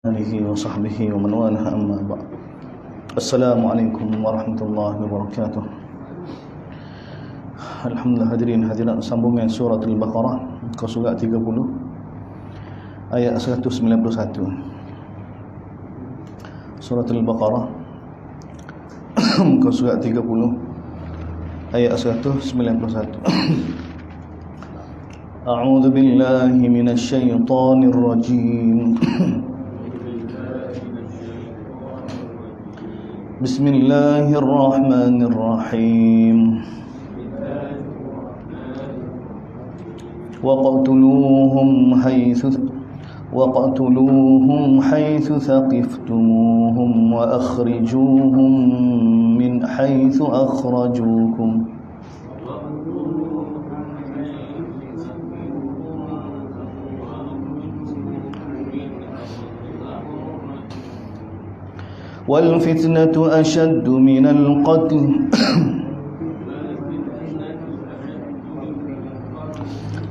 آله وصحبه ومن والاه أما بعد. Assalamualaikum warahmatullahi wabarakatuh. Alhamdulillah, hadirin hadirat, sambungan surah Al-Baqarah, muka surat 30 ayat 191. Surah Al-Baqarah muka surat 30 ayat 191. A'udzu billahi minasy syaithanir rajim. Bismillahirrahmanirrahim. وَقَتُلُوهُمْ حَيْثُ ثَقِفْتُمُوهُمْ وَأَخْرِجُوهُمْ مِنْ حَيْثُ أَخْرَجُوكُمْ وَالْفِتْنَةُ أَشَدُّ مِنَ الْقَتْلِ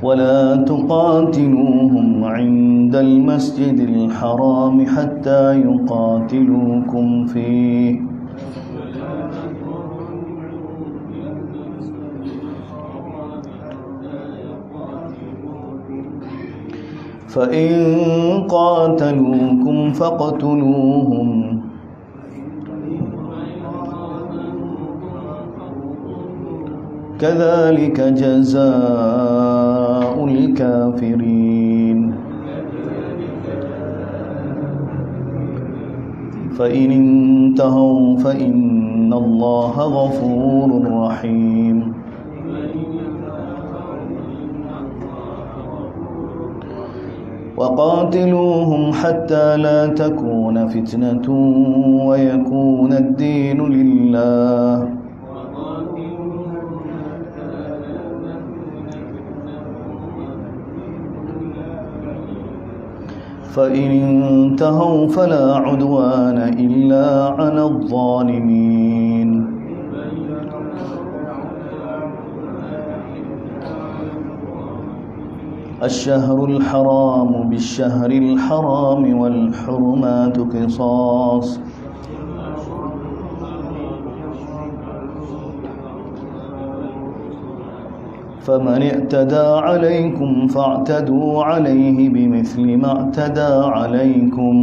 وَلَا تُقَاتِلُوهُمْ عِندَ الْمَسْجِدِ الْحَرَامِ حَتَّى يُقَاتِلُوكُمْ فِيهِ فَإِنْ قَاتَلُوكُمْ فَاقْتُلُوهُمْ كَذَلِكَ جَزَاءُ الْكَافِرِينَ فَإِنِ انْتَهَوْا فَإِنَّ اللَّهَ غَفُورٌ رَحِيمٌ وَقَاتِلُوهُمْ حَتَّى لَا تَكُونَ فِتْنَةٌ وَيَكُونَ الدِّينُ لِلَّهِ فَإِنِ انْتَهَوْا فَلَا عُدْوَانَ إِلَّا عَلَى الظَّالِمِينَ الشهر الحرام بالشهر الحرام والحرمات قصاص فمن اعتدى عليكم فاعتدوا عليه بمثل ما اعتدى عليكم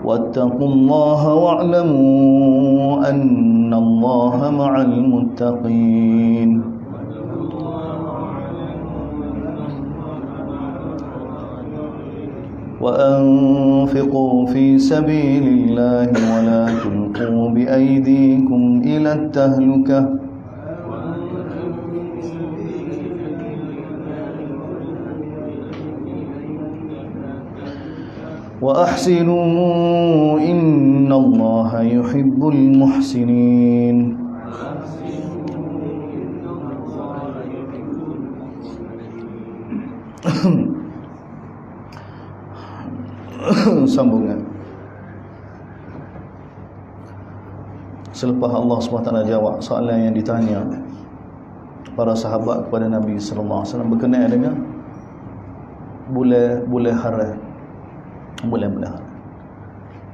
واتقوا الله واعلموا أن الله مع المتقين وأنفقوا في سبيل الله ولا تلقوا بأيديكم إلى التهلكة وأحسنوا إن الله يحب المحسنين. Sambungan. Selepas Allah SWT jawab soalan yang ditanya para sahabat kepada Nabi sallallahu alaihi wasallam berkenaan dengan bulan haram, bulan-bulan haram.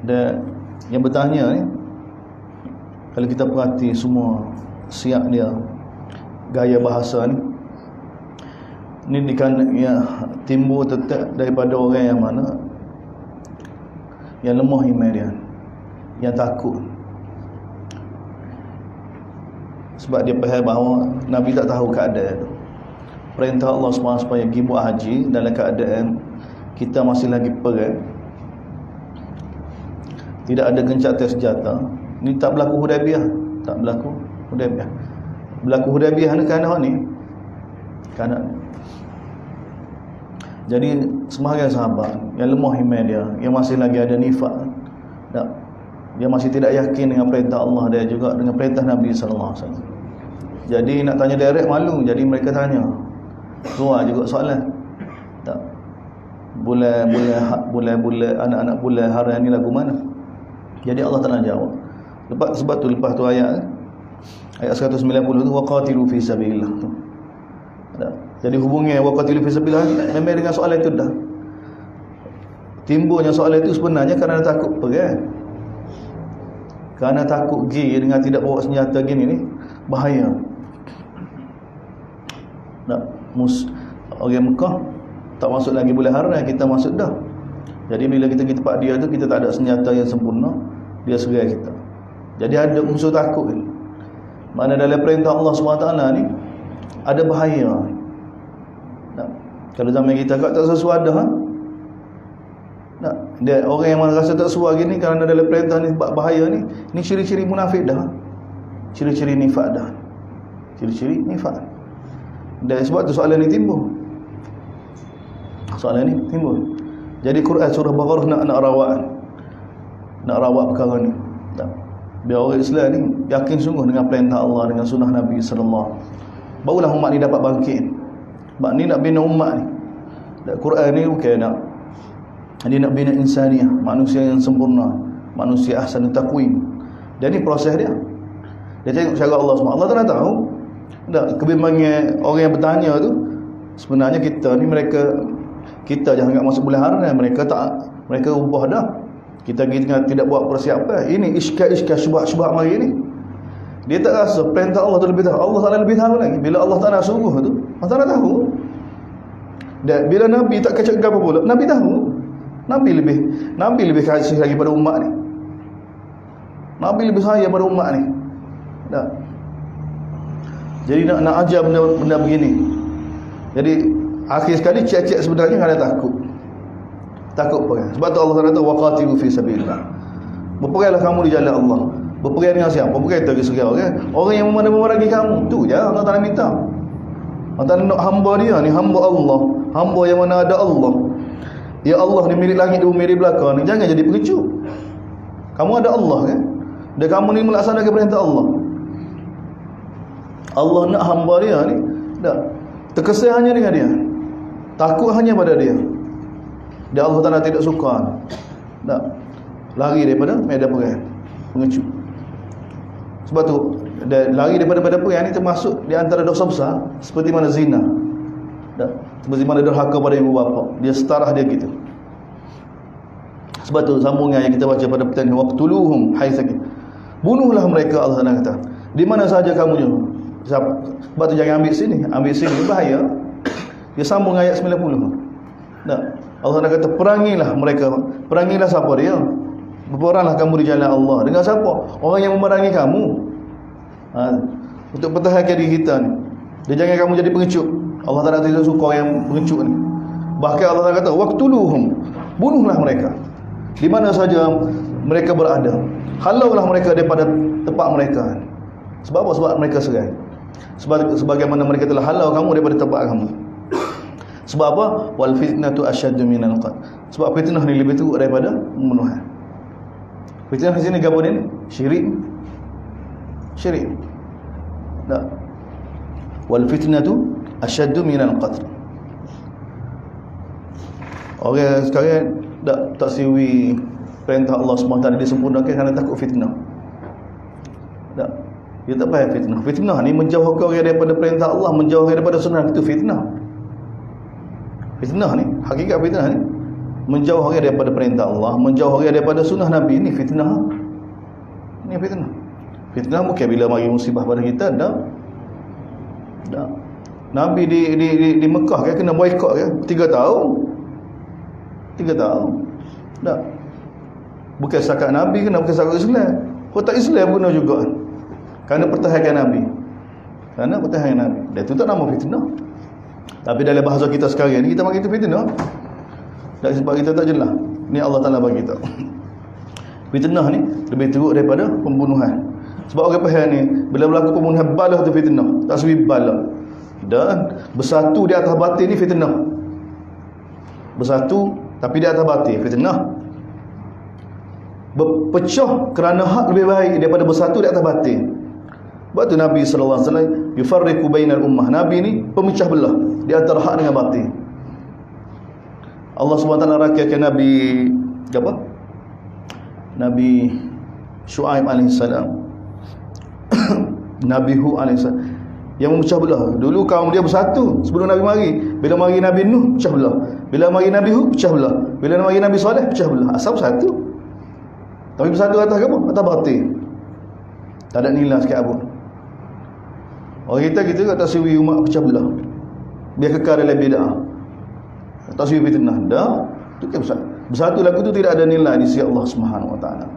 Dan yang bertanya ni, kalau kita perhati semua siap dia, gaya bahasa ni ya, timbul tetap daripada orang yang mana yang lemah iman dia, yang takut. Sebab dia faham bahawa Nabi tak tahu keadaan tu. Perintah Allah SWT supaya pergi buat haji dalam keadaan kita masih lagi perang, tidak ada gencatan senjata. Ni tak berlaku Hudaybiyah, tak berlaku Hudaybiyah. Berlaku Hudaybiyah ni kerana ni, kerana jadi sebahagian sahabat yang lemah iman dia, yang masih lagi ada nifak, dia masih tidak yakin dengan perintah Allah dia juga dengan perintah Nabi sallallahu alaihi wasallam. Jadi nak tanya direct malu, jadi mereka tanya. Keluar juga soalan. Tak. Bulan anak-anak bulan haram ni lagu mana? Jadi Allah tak nak jawab. Sebab tu lepas tu ayat 190 tu waqatilu fi sabilillah tu. Jadi hubungi waqatil fi sabilillah memang dengan soalan itu dah. Timbulnya soalan itu sebenarnya kerana takut perang. Kerana takut pergi dengan tidak bawa senjata gini ni bahaya. Orang Mekah tak masuk lagi bulan haram, kita masuk dah. Jadi bila kita pergi tempat dia tu, kita tak ada senjata yang sempurna, dia serang kita. Jadi ada unsur takut ni. Mana dalam perintah Allah SWT ni ada bahaya. Kalau zaman kita tak sesuai dah. Dia orang yang rasa tak sesuai gini kerana dalam perintah ni bahaya ni ciri-ciri munafik dah. Ciri-ciri nifak dah. Ciri-ciri nifak. Dan sebab tu soalan ni timbul. Jadi Quran surah Baqarah nak rawat perkara ni. Biar orang Islam ni yakin sungguh dengan perintah Allah, dengan sunnah Nabi sallallahu. Barulah umat ni dapat bangkit. Sebab ni nak bina umat ni. Dan Quran ni bukan dia nak bina insaniah, manusia yang sempurna, manusia ahsanut taqwim. Dan ni proses dia. Dia tengok cara Allah SWT. Allah tak tahu. Kebimbangan orang yang bertanya tu, sebenarnya kita ni kita jangan masuk bulan haram, mereka ubah dah. Kita tidak buat persiapan. Ini iskal-iskal syubhat-syubhat mari ni. Dia tak rasa perintah Allah tu lebih tahu. Allah Taala lebih tahu lagi. Bila Allah Taala suruh tu, Allah Taala tahu. Dan bila Nabi tak kacau apa pula, Nabi tahu. Nabi lebih kasih lagi pada umat ni. Nabi lebih sayang pada umat ni. Tak. Jadi nak ajar benda begini. Jadi akhir sekali cek-cek sebenarnya ada takut. Takut perang. Sebab tu Allah kata waqatilu fi sabilillah. Berperanglah kamu di jalan Allah. Berperang dengan siapa? Berperang itu segala orang. Orang yang memerangi kamu. Tu je Allah Taala minta. Allah Taala nak hamba dia ni, hamba Allah. Hamba yang mana ada Allah. Ya Allah ni milik langit dan bumi di belakang ni, jangan jadi pengecut. Kamu ada Allah kan? Dan kamu ni melaksanakan perintah Allah. Allah nak hamba dia ni, tak terkesan hanya dengan dia. Takut hanya pada dia. Dan Allah Taala tidak suka. Tak lari daripada medan perang. Pengecut. Sebab tu lari daripada medan perang ni termasuk di antara dosa besar, seperti mana zina. Tak? Seperti mana derhaka pada ibu bapa. Dia setarah dia gitu. Sebab tu sambungan yang kita baca pada petang ni, waqtuluhum haitsu. Bunuhlah mereka, Allah Taala kata. Di mana saja kamu je. Sebab tu jangan ambil sini bahaya. Dia sambung ayat 90. Tak? Allah Taala kata perangilah mereka. Perangilah siapa dia? Berperanglah kamu di jalan Allah. Dengan siapa? Orang yang memerangi kamu. Untuk pertahankan diri kita ni. Dia jangan kamu jadi pengecut. Allah Taala tidak suka yang pengecut ni. Bahkan Allah Taala kata waqtuluhum, bunuhlah mereka di mana saja mereka berada. Halaulah mereka daripada tempat mereka. Sebab apa? Sebab mereka serai. Sebagaimana mereka telah halau kamu daripada tempat kamu. Sebab apa? Wal fitnatu asyaddu minal qatl. Sebab fitnah ni lebih teruk daripada pembunuhan. Fitnah di sini apa ni? Syirik. Tak. Wal fitnatu asyaddu minal qatl. Orang sekarang tak siwi perintah Allah SWT disempurnakan kerana takut fitnah. Tak. Dia tak payah fitnah. Fitnah ni menjauhkan orang daripada perintah Allah, menjauhkan daripada sunnah, itu fitnah. Fitnah ni, hakikat fitnah ni menjauhkan daripada perintah Allah, menjauhkan daripada sunnah Nabi. Ni fitnah. Ni fitnah. Fitnah bukan bila mari musibah pada kita, tak. Nabi di Mekah kan kena boikot kan 3 tahun. 3 tahun. Tak. Bukan setakat Nabi kena, bukan setakat Islam. Kota Islam guna juga. Kerana pertahankan Nabi. Kerana pertahankan Nabi. Dan itu tak nama fitnah. Tapi dalam bahasa kita sekarang ni kita bagi itu fitnah. Dan sebab kita tak jelas. Ni Allah Taala bagi tahu. Fitnah ni lebih teruk daripada pembunuhan. Sebab orang faham ni bila berlaku pembunuhan balah tu fitnah. Tak sewi balah. Dan bersatu di atas batin ni fitnah. Bersatu tapi di atas batin fitnah. Berpecah kerana hak lebih baik daripada bersatu di atas batin. Sebab tu Nabi sallallahu alaihi wasallam yufarriqu bainal ummah. Nabi ni pemecah belah di antara hak dengan batin. Allah SWT rakyatkan Nabi apa? Nabi Shu'aib alaihissalam. Nabi Hud alaihissalam. yang memecah belah. Dulu kaum dia bersatu sebelum Nabi mari. Bila mari Nabi Nuh, pecah belah. Bila mari Nabi Hud, pecah belah. Bila mari Nabi Saleh, pecah belah. Asal bersatu. Tapi bersatu atas apa? Atas batil. Tak ada nilai sikit apa. Orang kita tak taswi umat pecah belah. Biar kekal dalam bid'ah. Taswi fitnah. Dah, tu kan bersatu lagu tu tidak ada nilai di sisi Allah Subhanahu wa taala.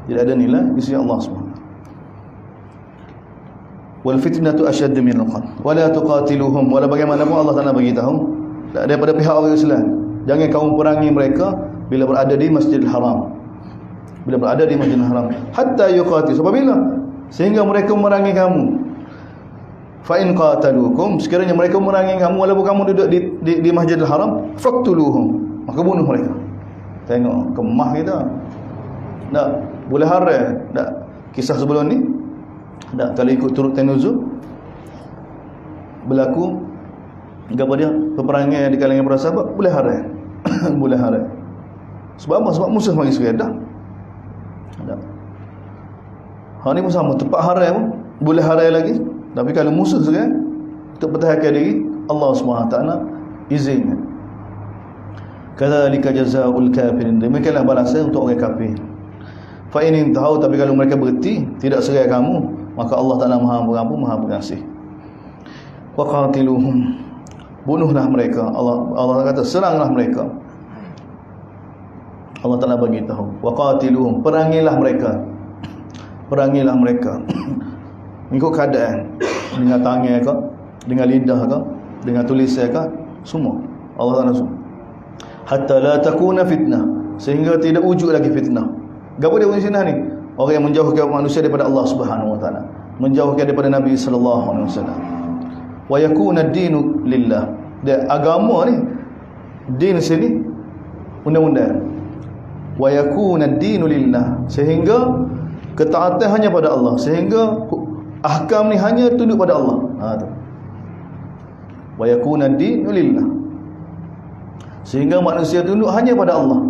Tidak ada nilai di sisi Allah Subhanahu. Wal fitnatu ashadd min al-qatl wala tuqatiluhum, wala bagaimanapun Allah Taala bagi tahu daripada pihak orang Islam, jangan kamu perangi mereka bila berada di Masjidil Haram, bila berada di Masjidil Haram, hatta yuqatil, apabila sehingga mereka memerangi kamu. Fa in qataluukum, sekiranya mereka memerangi kamu walaupun kamu duduk di Masjidil Haram, faqtuluhum, maka bunuh mereka. Tengok kemah kita. Tak boleh haram tak kisah sebelum ni. Tak, kalau ikut turut tenuzul berlaku apa dia peperangan di kalangan para sahabat boleh haram. Boleh haram. Sebab apa? Sebab musuh mari serai dah. Hal ni pun sama, tempat haram pun boleh haram lagi. Tapi kalau musuh serai untuk pertahankan diri, Allah SWT izin. Kadzalika jazaa'ul kafirin, demikianlah balasan untuk orang kafir. Fa in intahu, tapi kalau mereka berhenti tidak serai kamu, maka Allah Ta'ala Maha Pengampun, Maha Pengasih. Wa qatiluhum, bunuhlah mereka. Allah kata seranglah mereka. Allah Ta'ala bagi tahu, wa qatiluhum, perangilah mereka. Perangilah mereka. Mengikut keadaan, dengan tangan ke, dengan lidah ke, dengan tulisan ke, semua Allah Ta'ala semua. Hatta la takuna fitnah, sehingga tidak wujud lagi fitnah. Gapo dia punya fitnah ni? Orang yang menjauhkan manusia daripada Allah Subhanahu wa taala, menjauhkan daripada Nabi sallallahu alaihi wasallam. Wa yakuna ad-dinu lillah. Dia agama ni, din sini undang-undang. Wa yakuna ad-dinu lillah, sehingga ketaatan hanya pada Allah, sehingga ahkam ni hanya tunduk pada Allah. Tu. Wa yakuna ad-dinu lillah, sehingga manusia tunduk hanya pada Allah,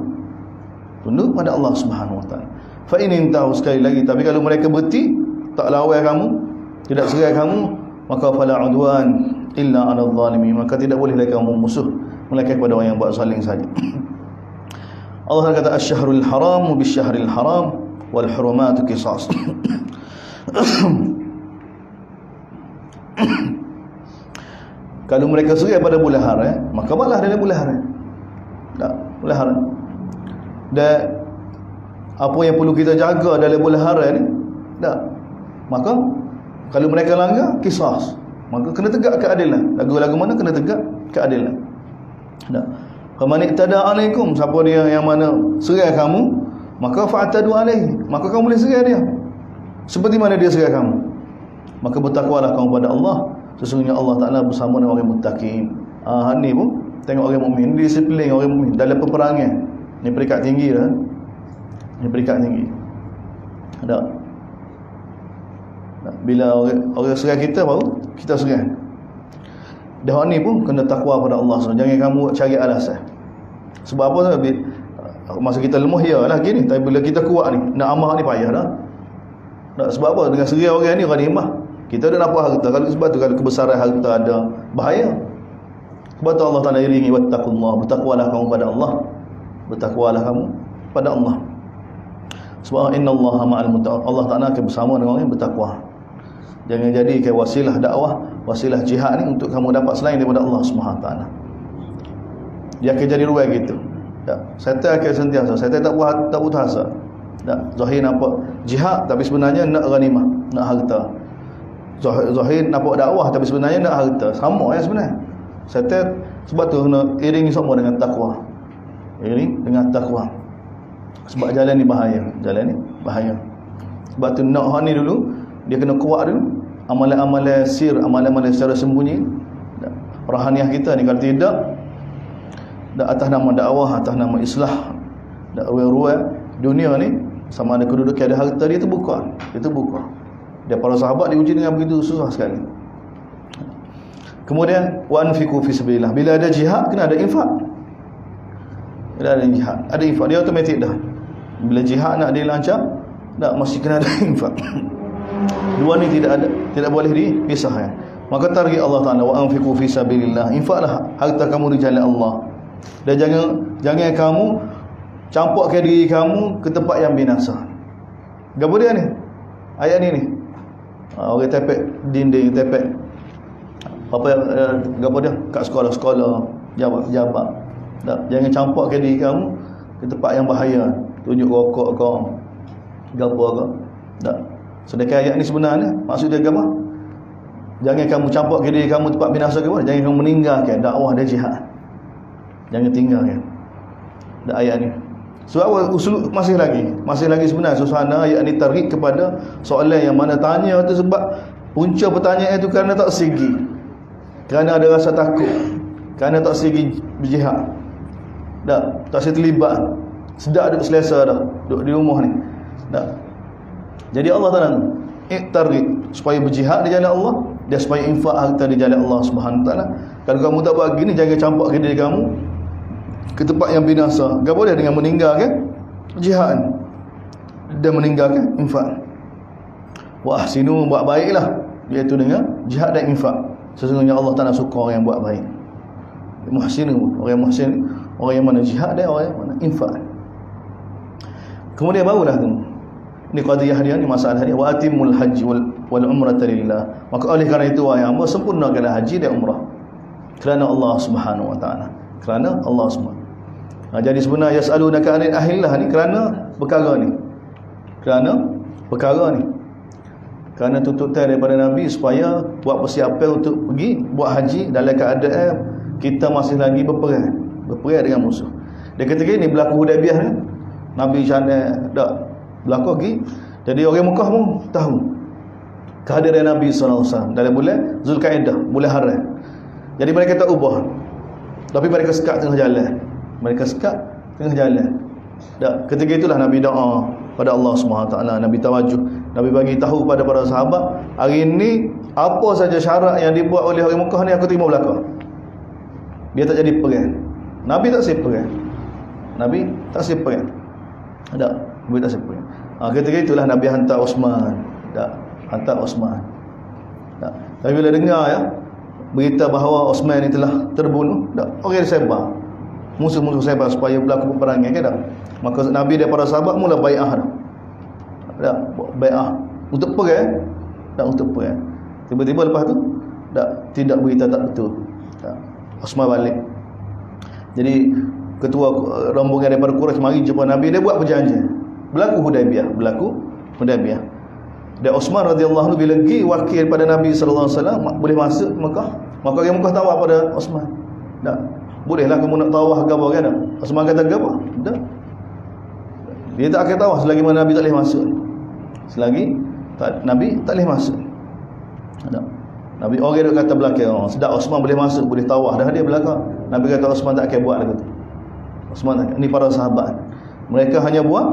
tunduk pada Allah Subhanahu wa taala. Fa in intahu, sekali lagi, tapi kalau mereka berhenti, tak lawan kamu, tidak serai kamu, maka fala udwan illa 'alal zalimin, maka tidak boleh lagi kamu musuh melainkan kepada orang yang buat zalim saja. Allah kata asy-syahrul haram bisyyahril haram wal hurumatu qisas. Kalau mereka serai pada bulan haram, maka balas dalam bulan haram. Tak, bulan haram. Dan apa yang perlu kita jaga dalam bulan haram ni, tak, maka kalau mereka langgar, qisas, maka kena tegak keadilan. Lagu-lagu mana kena tegak keadilan. Tak. Faman iqtada alaikum, siapa dia yang mana serai kamu, maka fa'tadu alaihi, maka kamu boleh serai dia seperti mana dia serai kamu. Maka bertakwalah kamu pada Allah, sesungguhnya Allah Ta'ala bersama dengan orang muttaqin. Ni pun tengok orang mukmin, disiplin orang mukmin dalam peperangan. Ni peringkat tinggi dah. Ni peringkat tinggi. Ada. Bila orang serai kita, baru kita serai. Dah ni pun kena takwa pada Allah. Jangan kamu cari alasan. Sebab apa? Masa kita lemah, ya lah gini. Tapi bila kita kuat ni, nak amal ni payah dah. Sebab apa? Dengan serai orang ni ghanimah. Kita dah dapat harta. Kalau sebab tu, kalau kebesaran harta ada, bahaya. Sebab tu Allah Ta'ala iringi wattaqullah, bertakwalah kamu pada Allah. Bertakwalah kamu pada Allah. Sebab innallaha ma'al muttaqin, Allah Ta'ala akan bersama dengan orang yang bertakwa. Jangan jadikan wasilah dakwah, wasilah jihad ni untuk kamu dapat selain daripada Allah Subhanahu taala. Dia akan jadi ruai gitu. Tak, syaitan akan sentiasa, syaitan tak putus asa. Tak, zahir nampak jihad tapi sebenarnya nak ghanimah, nak harta. Zahir nampak dakwah tapi sebenarnya nak harta. Sama ya sebenarnya. Syaitan sebab tu kena iringi semua dengan takwa. Iring dengan takwa. Sebab jalan ni bahaya. Jalan ni bahaya. Sebab tu nak hal ni dulu, dia kena kuat dulu. Amalan-amalan sir, amalan-amalan secara sembunyi. Rohaniah kita ni kalau tidak, atas nama dakwah, atas nama islah, ruai-ruai dunia ni, sama ada kedudukan ada harta, dia terbuka. Dia terbuka. Dia para sahabat diuji dengan begitu susah sekali. Kemudian wa anfiqu fi sabilillah. Bila ada jihad kena ada infak. Bila ada jihad, ada infak, dia automatik dah. Bila jihad nak dilancar, tak mesti kena ada infak. Dua ni tidak boleh dipisah ya. Maka target Allah Taala, wa anfiqu fi sabilillah, infaklah harta kamu di jalan Allah. Dan jangan kamu campurkan diri kamu ke tempat yang binasa. Gapo dia ni? Ayat ni. Orang tepek dinding, tepek apa gapo dia? Kat sekolah-sekolah, jabat-jabat. Jangan campurkan diri kamu ke tempat yang bahaya. Tunjuk rokok ke gapo ke. Tak. Sedekah ayat ni sebenarnya maksud dia apa? Jangan kamu campurkan diri kamu tempat binasa ke mana? Jangan kamu meninggalkan dakwah dan jihad. Jangan tinggalkan. Dak ayat ni. So usul masih lagi sebenarnya suasana ayat ni tarik kepada soalan yang mana tanya tu sebab punca pertanyaan itu kerana tak segi. Kerana ada rasa takut. Kerana tak segi berjihad. Tak segi terlibat. Sedap ada selesa dah duduk di rumah ni. Jadi Allah Taala target supaya berjihad di jalan Allah, dan supaya infak harta di jalan Allah Subhanahu Taala. Kalau kamu tak buat gini, jangan campurkan diri kamu ke tempat yang binasa. Gapo dia dengan meninggalkan jihad dan meninggalkan infak. Wa ahsinu, buat baiklah, iaitu dengan jihad dan infak. Sesungguhnya Allah Taala suka orang yang buat baik. Muhsinu, orang muhsin, orang yang mana jihad dan orang yang mana infak. Kemudian barulah tu. Ini qadiyah dia, ni masalah dia. Wa atimul haji wal umrata lillah. Maka oleh kerana itu wahai hamba, sempurnakanlah haji dan umrah kerana Allah Subhanahu wa taala. Kerana Allah Subhanahu. Jadi sebenarnya yasalunaka anil ahillah ni kerana perkara ni. Kerana tuntutan daripada Nabi supaya buat persiapan untuk pergi buat haji dalam keadaan kita masih lagi berperang dengan musuh. Dan ketika ini berlaku Hudaybiyah ni, Nabi sana dak berlaku lagi. Jadi orang Mekah pun tahu kehadiran Nabi SAW dalam bulan Zulkaidah, bulan haram. Jadi mereka tak ubah. Tapi mereka sekat tengah jalan. Ketika itulah Nabi doa pada Allah SWT. Nabi tawajuh. Nabi bagi tahu pada para sahabat, hari ini apa saja syarat yang dibuat oleh orang Mekah ni aku terima belaka. Dia tak jadi perang. Nabi tak siap perang. Nabi tak siap perang. Ketika itulah Nabi hantar Osman. Tapi bila dengar berita bahawa Osman ni telah terbunuh, orang disebar, musuh-musuh sebar supaya berlaku peperangan ke tak. Maka Nabi dan para sahabat mula bai'ah bai'ah untuk perang. Tiba-tiba lepas tu tidak berita tak betul. Osman balik. Jadi ketua rombongan daripada Quraisy mari jumpa Nabi, dia buat perjanjian. Berlaku Hudaybiyah. Dan Osman radhiyallahu anhu bila pergi wakil pada Nabi sallallahu alaihi wasallam boleh masuk Mekah, maka orang Mekah tawar pada Osman. Bolehlah kamu nak tawar ke apa kan? Osman kata ke apa? Dia tak akan tawar selagi mana Nabi tak boleh masuk. Nabi tak boleh masuk. Nabi orang duk kata belakang, sedap Osman boleh masuk, boleh tawar dah dia belakang. Nabi kata Osman tak akan buat lagu tu. Osman tak, ni para sahabat. Mereka hanya buat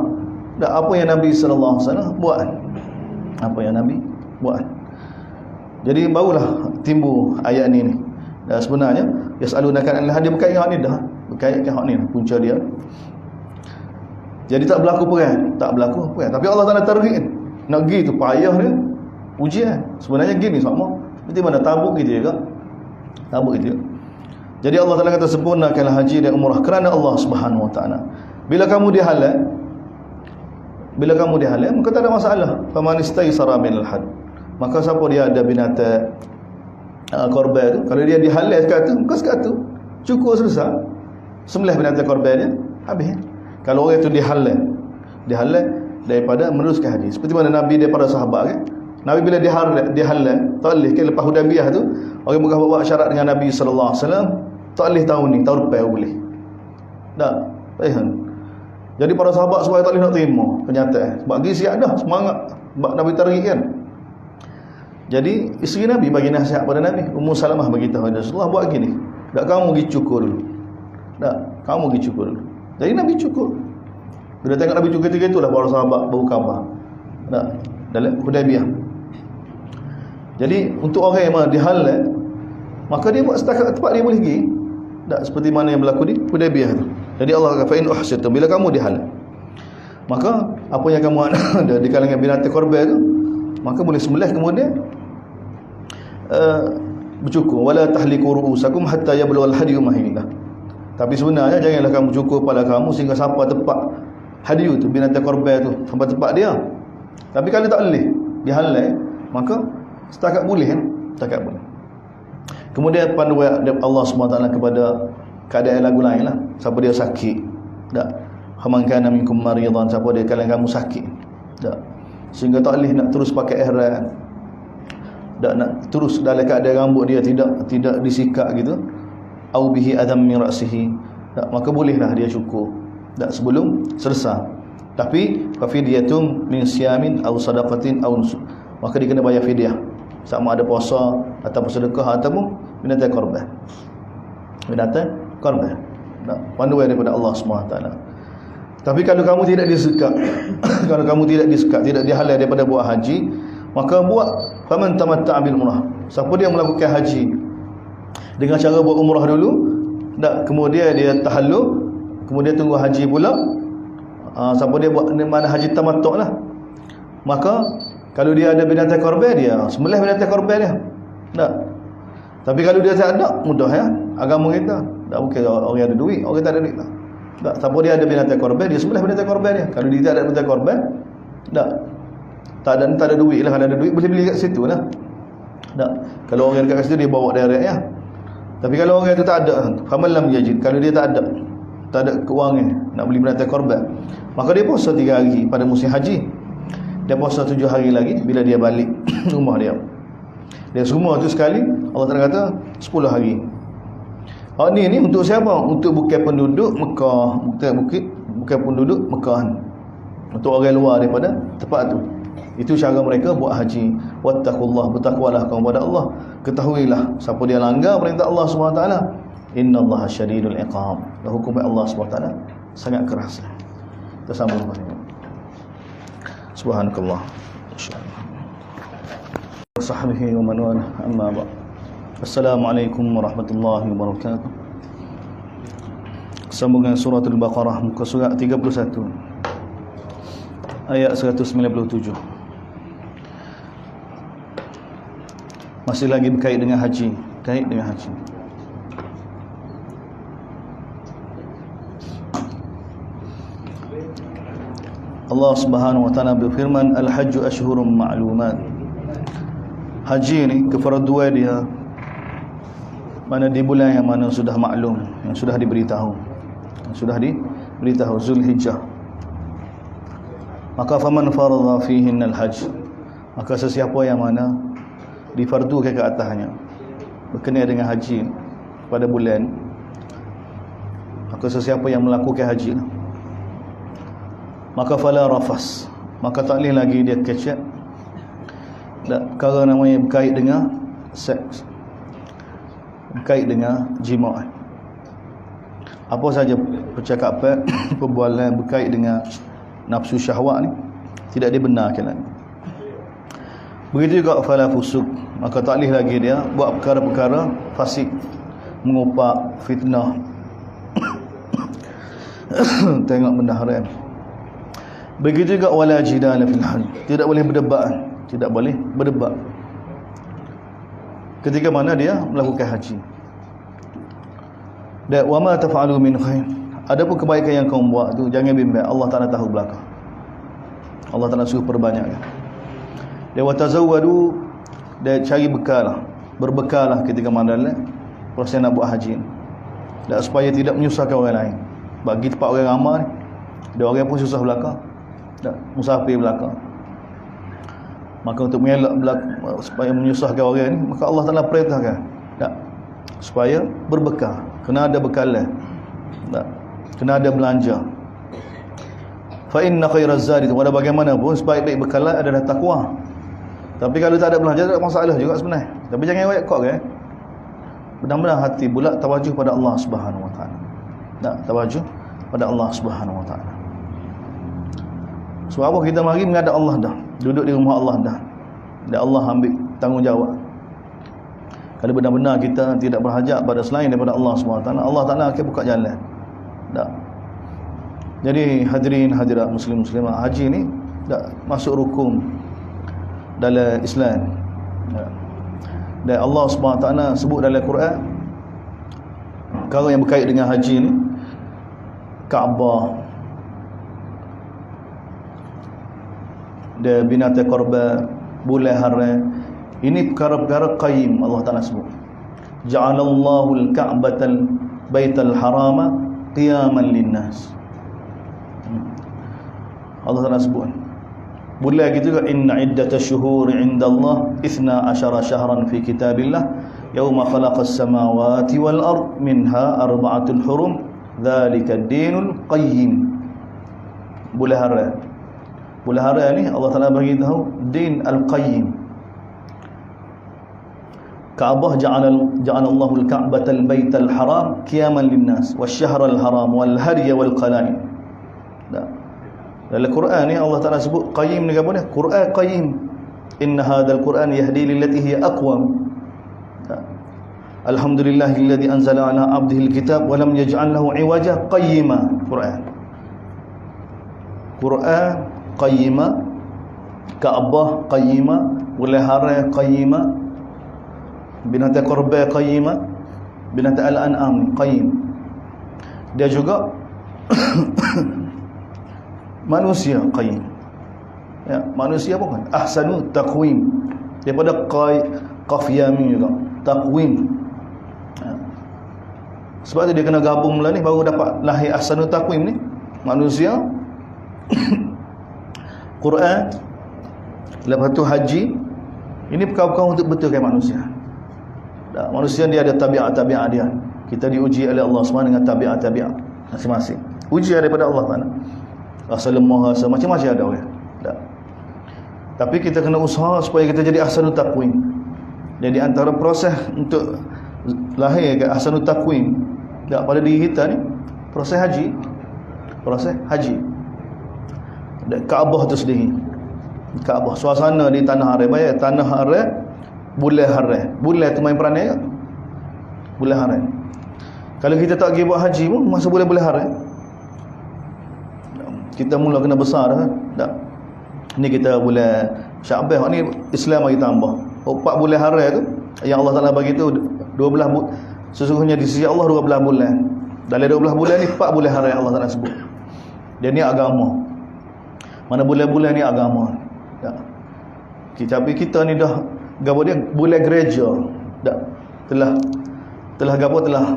apa yang Nabi sallallahu alaihi wasallam buat. Jadi barulah timbul ayat ni. Dan sebenarnya yasalunaka anil hadi berkait dengan ni dah. Berkait dengan hak ni punca dia. Jadi tak berlaku perang. Tapi Allah Taala tarhib. Nak pergi tu payah dia. Ujian. Sebenarnya gini sama. Seperti mana tabuk gitu juga. Jadi Allah Taala kata sempurnakanlah haji dan umrah kerana Allah Subhanahu wa taala. Bila kamu dihalal, maka tak ada masalah. Faman istaysara minal had. Maka siapa dia ada binatang korban tu, kalau dia dihalal sekat tu, maka sekat tu cukup selesai. Sembelih binatang korban dia, habis. Kalau orang tu dihalal daripada meneruskan haji. Seperti mana Nabi daripada sahabat kan. Nabi bila dihalal, tak boleh kan lepas Hudaybiyah tu, orang Mekah buat syarat dengan Nabi sallallahu alaihi wasallam, tak boleh tahun depan boleh. Jadi para sahabat supaya tak boleh nak terima kenyataan. Sebab dia siap dah semangat. Sebab Nabi tarik kan. Jadi isteri Nabi bagi nasihat pada Nabi. Ummu Salamah bagi tahu Rasulullah buat gini. Tak kamu pergi cukur dulu. Jadi Nabi cukur. Bila tengok Nabi cukur ketika itulah para sahabat baru khabar. Dalam Hudaybiyah. Jadi untuk orang yang dihalal, maka dia buat setakat tempat dia boleh pergi. Seperti mana yang berlaku di Hudaybiyah tu. Jadi Allah kata fa in uhsirtum, bila kamu dihalal, maka apa yang kamu ada di kalangan binatang korban tu maka boleh sembelih kemudian bercukur. Wala tahliqu ru'usakum hatta yablugha al-hadyu mahillah. Tapi sebenarnya janganlah kamu cukur kepala kamu sehingga sampai tepat hadyu tu, binatang korban tu, sampai tepat dia. Tapi kalau tak boleh dihalal, maka setakat boleh kan? Setakat boleh. Kemudian panduan Allah SWT kepada keadaan lagu lain lah. Siapa dia sakit, tak? Faman kana minkum maridan, siapa dia kalau kamu sakit, tak? Sehingga tak boleh nak terus pakai ihram, tak nak terus dalam keadaan rambut dia tidak disikat gitu, au bihi adam min ra'sihi, tak? Maka bolehlah dia cukur, tak, sebelum selesai. Tapi fafidyatum min siyamin aw sadaqatin aw nusuk, maka dia kena bayar fidyah, sama ada puasa ataupun sedekah ataupun binatang korban. Binatang korban, tak? Panduan daripada Allah SWT. Tapi kalau kamu tidak disekat kalau kamu tidak disekat, tidak dihalal daripada buat haji, maka buat faman tamatta'a bil umrah. Siapa dia melakukan haji dengan cara buat umrah dulu, tak, kemudian dia tahallul, kemudian tunggu haji pula. Siapa dia buat mana haji tamattu' lah, maka kalau dia ada binatang korban, dia sembelih binatang korban dia, tak. Tapi kalau dia tak ada, mudah ya agama kita. Tak, bukan orang ada duit, orang tak ada duit, tak. Siapa dia ada binatang korban, dia sembelih binatang korban dia. Kalau dia tak ada binatang korban, tak ada duit lah. Kalau ada duit boleh beli kat situ lah, tak. Kalau orang dekat situ dia bawa direct ya. Tapi kalau orang itu tak ada, faman lam yajid, kalau dia tak ada kewangan nak beli binatang korban, maka dia puasa 3 hari pada musim haji. Dia puasa 7 hari lagi bila dia balik rumah dia. Dia semua tu sekali Allah Taala kata 10 hari. Ni untuk siapa? Untuk bukan penduduk Mekah, bukan penduduk Mekah, untuk orang luar daripada tempat tu. Itu cara mereka buat haji. Wattaqullah, bertakwalah kamu kepada Allah. Ketahuilah siapa dia langgar perintah Allah SWT, innallaha syadidul iqab, hukum Allah SWT sangat keras. Kita sambung. Subhanakallah wa sahbihi wa man wala, amma ba'd. Assalamualaikum warahmatullahi wabarakatuh. Sambungan surah Al-Baqarah, muka surat 31 ayat 197. Masih lagi berkait dengan haji, Allah Subhanahu wa taala berfirman, al-hajju ashhurun ma'lumat. Haji ni kefarduan dia mana di bulan yang mana sudah maklum, yang sudah diberitahu, Zulhijjah. Maka faman faradha fihin al-hajj, maka sesiapa yang mana difardukan ke atasnya berkenaan dengan haji pada bulan, maka sesiapa yang melakukan haji, maka fala rafas, maka tak boleh lagi dia kecek, perkara namanya berkait dengan seks, berkait dengan jima', apa saja percakapan perbualan berkait dengan nafsu syahwat ni tidak dibenarkan lagi. Begitu juga fala fusuk, maka tak boleh lagi dia buat perkara-perkara fasik, mengupak, fitnah tengok benda haram. Begitu juga wala jidal fil hal, tidak boleh berdebat ketika mana dia melakukan haji. Dan wa ma taf'alu min khair, adapun kebaikan yang kamu buat tu jangan bimbang, Allah Taala tahu belaka. Allah Taala suruh perbanyakkan. Dan wa tazawwadu, dan cari berbekallah ketika mana proses nak buat haji, dan supaya tidak menyusahkan orang lain. Bagi tempat orang ramai, ada orang pun susah belaka, musafir belaka. Maka untuk mengelak supaya menyusahkan orang ni, maka Allah Taala perintahkan supaya berbekal, kena ada bekalan, kena ada belanja. Fa inna khairaz zadi, walau bagaimanapun sebaik-baik bekalan adalah takwa. Tapi kalau tak ada belanja, tak ada masalah juga sebenarnya. Tapi jangan awak kok benar-benar hati bulat tawajuh pada Allah Subhanahu wa taala. Tawajuh pada Allah Subhanahu wa taala. Sebab apa kita mari menghadap Allah dah, duduk di rumah Allah dah, dan Allah ambil tanggungjawab. Kalau benar-benar kita tidak berhajat pada selain daripada Allah SWT, Allah Ta'ala akan buka jalan. Jadi hadirin hadirat muslim-muslimat, haji ni masuk rukun dalam Islam. Dan Allah SWT sebut dalam Quran perkara yang berkait dengan haji ni, Kaabah, dan binatang korban, bulan haram, ini perkara-perkara qayyim. Allah Ta'ala sebut ja'alallahu al-ka'batal baital harama qiyaman linnas. Allah Ta'ala sebut bulan gitu juga, inna iddatash syuhuri 'indallah 12 syahran fi kitabillah yauma khalaqas samawati wal ard minha arba'atul hurum dzalika ad-dinul qayyim. Bulan haram, bulan haram ni Allah Ta'ala bagi tahu din al-qayyim. Kaabah ja'alallahu al-ka'batal baital haram qiyaman linnas wasyahral haram wal hadiya wal qala'id. Dalam Quran ni Allah Ta'ala sebut qayyim ni apa dia? Quran qayyim. Inna hadzal Quran yahdi lillati hiya aqwam. Alhamdulillahilladzi anzala ala 'abdihi al-kitab wa lam yaj'al lahu 'iwaja qayyima. Quran qayyima, Kaabah qayyima, bulan haram qayyima, binatang korban qayyima, binatang al-an'am qayyim. Dia juga manusia qayyim. Ya, manusia bukan ahsanu taqwim, daripada qaf ya mim juga taqwim. Ya. Sebab tu dia kena gabung mula ni baru dapat lahir ahsanu taqwim ni. Manusia Quran, lepas tu haji. Ini perkara-perkara untuk betulkan manusia. Manusia dia ada tabiat-tabiat dia. Kita diuji oleh Allah SWT dengan tabiat-tabiat masing-masing. Ujian daripada Allah Taala. Rasa lemah, rasa macam-macam ada orang. Tapi kita kena usaha supaya kita jadi ahsanut taqwim. Jadi antara proses untuk lahir ke ahsanut taqwim pada diri kita ni, proses haji. Kaabah tu sendiri. Kaabah, suasana di tanah haram, tanah haram, bulan haram. Bulan tu main peranan ke? Bulan haram. Kalau kita tak pergi buat haji pun masa bulan-bulan haram, kita mula kena besar dah. Tak. Ni kita bulan Syaban, ni Islam bagi tambah. 4 bulan haram tu yang Allah Taala bagi tu 12 bulan. Sesungguhnya di sisi Allah 12 bulan. Dalam 12 bulan ni 4 bulan haram Allah Taala sebut. Dia ni agama. Mana bulan-bulan ni agama. Tak. Tapi kita ni dah gapo dia bulan gereja. Tak. Telah gapo telah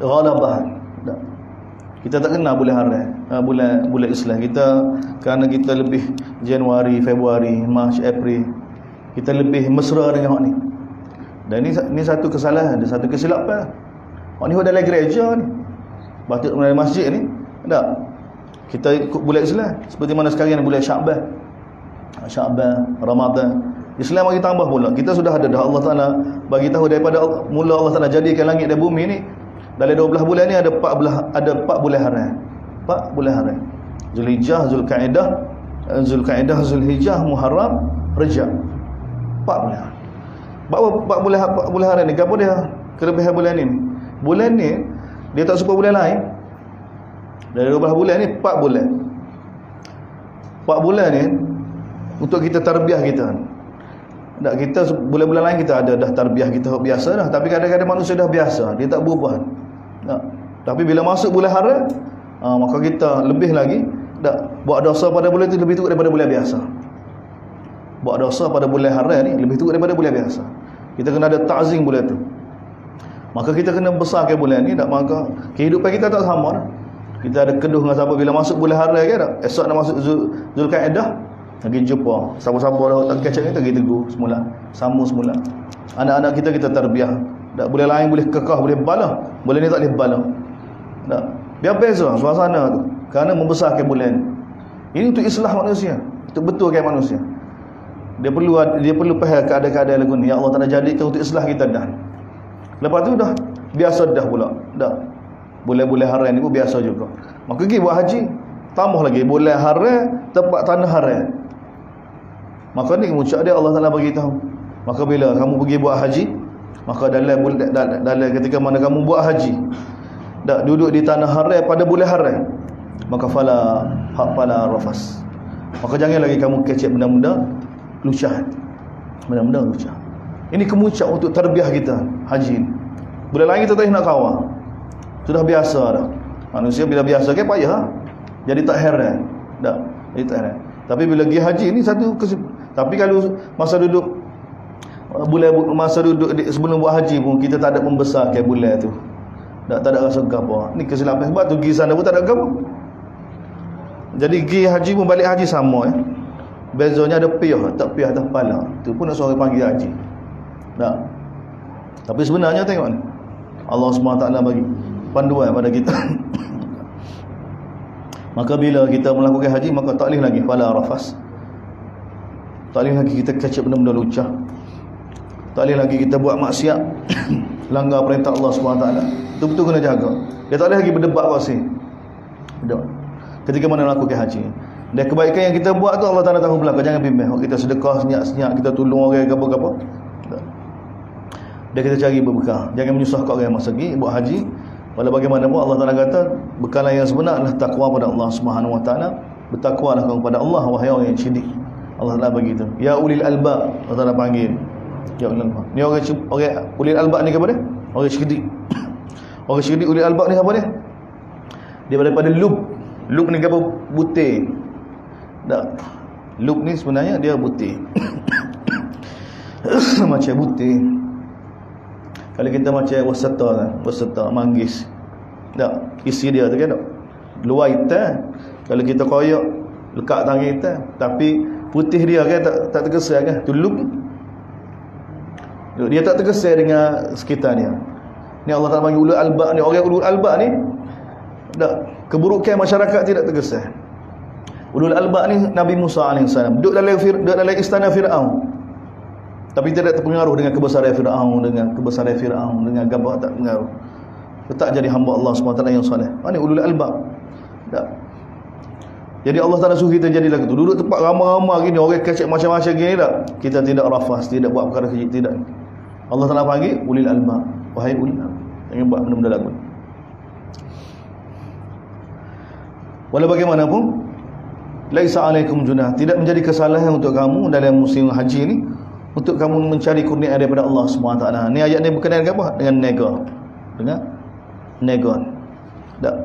ghalabah. Tak. Kita tak kenal bulan haram, bulan Islam. Kita kerana kita lebih Januari, Februari, Mac, April, kita lebih mesra dengan hak ni. Dan ni satu kesalahan, satu kesilapan. Hak ni dalam gereja ni. Patut dalam masjid ni. Tak. Kita ikut bulan Islam seperti mana sekarang ni bulan Syaban, Ramadan. Islam bagi tambah pula. Kita sudah ada dah, Allah Taala bagi tahu daripada mula Allah Taala jadikan langit dan bumi ni. Dalam 12 bulan ni ada 4 bulan haram. 4 bulan haram. Zulhijjah, Zulqa'dah, Zulhijjah, Muharram, Rajab. 4 bulan. Bahawa 4 bulan haram ni gapo dia? Kelebihan bulan ni. Bulan ni dia tak serupa bulan lain. Dari 12 bulan ni 4 bulan. 4 bulan ni untuk kita tarbiyah kita. Tak, kita bulan-bulan lain kita ada dah tarbiyah kita biasa dah, tapi kadang-kadang manusia dah biasa, dia tak berubah. Tak. Tapi bila masuk bulan haram, maka kita lebih lagi tak buat dosa pada bulan itu lebih teruk daripada bulan biasa. Buat dosa pada bulan haram ni lebih teruk daripada bulan biasa. Kita kena ada ta'zim bulan tu. Maka kita kena besarkan bulan ni, tak, maka kehidupan kita tak sama dah. Kita ada keduh dengan siapa bila masuk bulan haram ke tak? Esok nak masuk Zulqa'dah, lagi jumpa siapa-siapa dah tak kecek kita pergi tegur semula, sambung semula. Anak-anak kita tarbiyah. Tak boleh lain boleh kekah, boleh bala. Boleh ni tak boleh bala. Tak. Biar beza suasana tu. Kerana membesarkan bulan. Ini untuk islah manusia, untuk betulkan manusia. Dia perlu faham keadaan-keadaan lagu ni. Ya Allah Taala jadikan untuk islah kita dah. Lepas tu dah biasa dah pula. Dah. Bulan-bulan haram ni pun biasa juga. Maka pergi buat haji, tambah lagi bulan haram, tempat tanah haram. Maka ni muncak dia Allah Taala bagi tahu. Maka bila kamu pergi buat haji, maka dalam ketika mana kamu buat haji, dak duduk di tanah haram pada bulan haram, maka fala rafas. Maka jangan lagi kamu kecek benda-benda lucah. Benar-benar lucah. Ini kemuncak untuk tarbiyah kita haji. Bila lain kita tak nak kawal. Sudah biasa dah. Manusia bila biasa ke payah. Jadi tak heran. Tak. Jadi tak heran. Tapi bila pergi haji ni satu tapi kalau masa duduk sebelum buat haji pun kita tak ada membesar ke bulan tu. Tak ada rasa apa. Ni kesilapan sebab tu pergi sana pun tak ada apa. Jadi pergi haji pun balik haji sama Bezanya ada piyah, tak piyah atas kepala. Tu pun nak suruh panggil haji. Tak. Tapi sebenarnya tengok ni. Allah SWT bagi panduan pada kita. Maka bila kita melakukan haji, maka tak boleh lagi fala rafas. Tak boleh lagi kita kecap benda-benda lucah. Tak boleh lagi kita buat maksiat, langgar perintah Allah SWT. Betul-betul kena jaga. Dia tak boleh lagi berdebat wasi. Ketika mana melakukan haji. Dan kebaikan yang kita buat tu Allah Ta'ala tahu belakang. Jangan bimbang. Kita sedekah senyap-senyap, kita tolong orang ke apa-apa. Dan kita cari berbekal. Jangan menyusahkan orang yang masa pergi buat haji. Walau bagaimanapun Allah Ta'ala kata bekalan yang sebenar adalah takwa pada Allah Subhanahu Wa Ta'ala. Bertakwalah kamu kepada Allah wahai orang yang cerdik. Allah Ta'ala bagi itu. Ya ulil albab, Allah Ta'ala panggil. Ya ulil albab. Ni orang ulil albab ni kepada orang cerdik. Orang cerdik ulil albab ni apa dia? Dia daripada lub. Lub ni apa? Butir. Tak. Lub ni sebenarnya dia butir. Macam butir. Kalau kita macam wasata kan, wasata manggis. Tak, isi dia tu kan tak. Luar hitam. Kalau kita koyak lekat tangan hitam, tapi putih dia kan tak tergesar kan. Tu lub. Dia tak tergesar dengan sekitar dia. Ni Allah Taala panggil ulul albab ni, orang ulul albab ni tak, keburukan masyarakat tidak tergesar. Ulul albab ni Nabi Musa AS duduk dalam istana Firaun. Tapi tidak terpengaruh dengan kebesaran Firaun, dengan gabah, tak pengaruh. Tak jadi hamba Allah SWT yang soleh. Mana ulul albab? Tak. Jadi Allah Taala suruh kita jadi lagu tu. Duduk tempat ramai-ramai gini, orang kecek macam-macam gini tak. Kita tidak rafas, tidak buat perkara kecil, tidak. Allah Taala panggil ulil albab. Wahai ulil albab, jangan buat benda-benda lagu. Walau bagaimanapun, laisa alaikum junah, tidak menjadi kesalahan untuk kamu dalam musim haji ni untuk kamu mencari kurnia daripada Allah SWT. Ni ayat ni berkenaan dengan apa? Dengan nega. Dengan nega. Tak.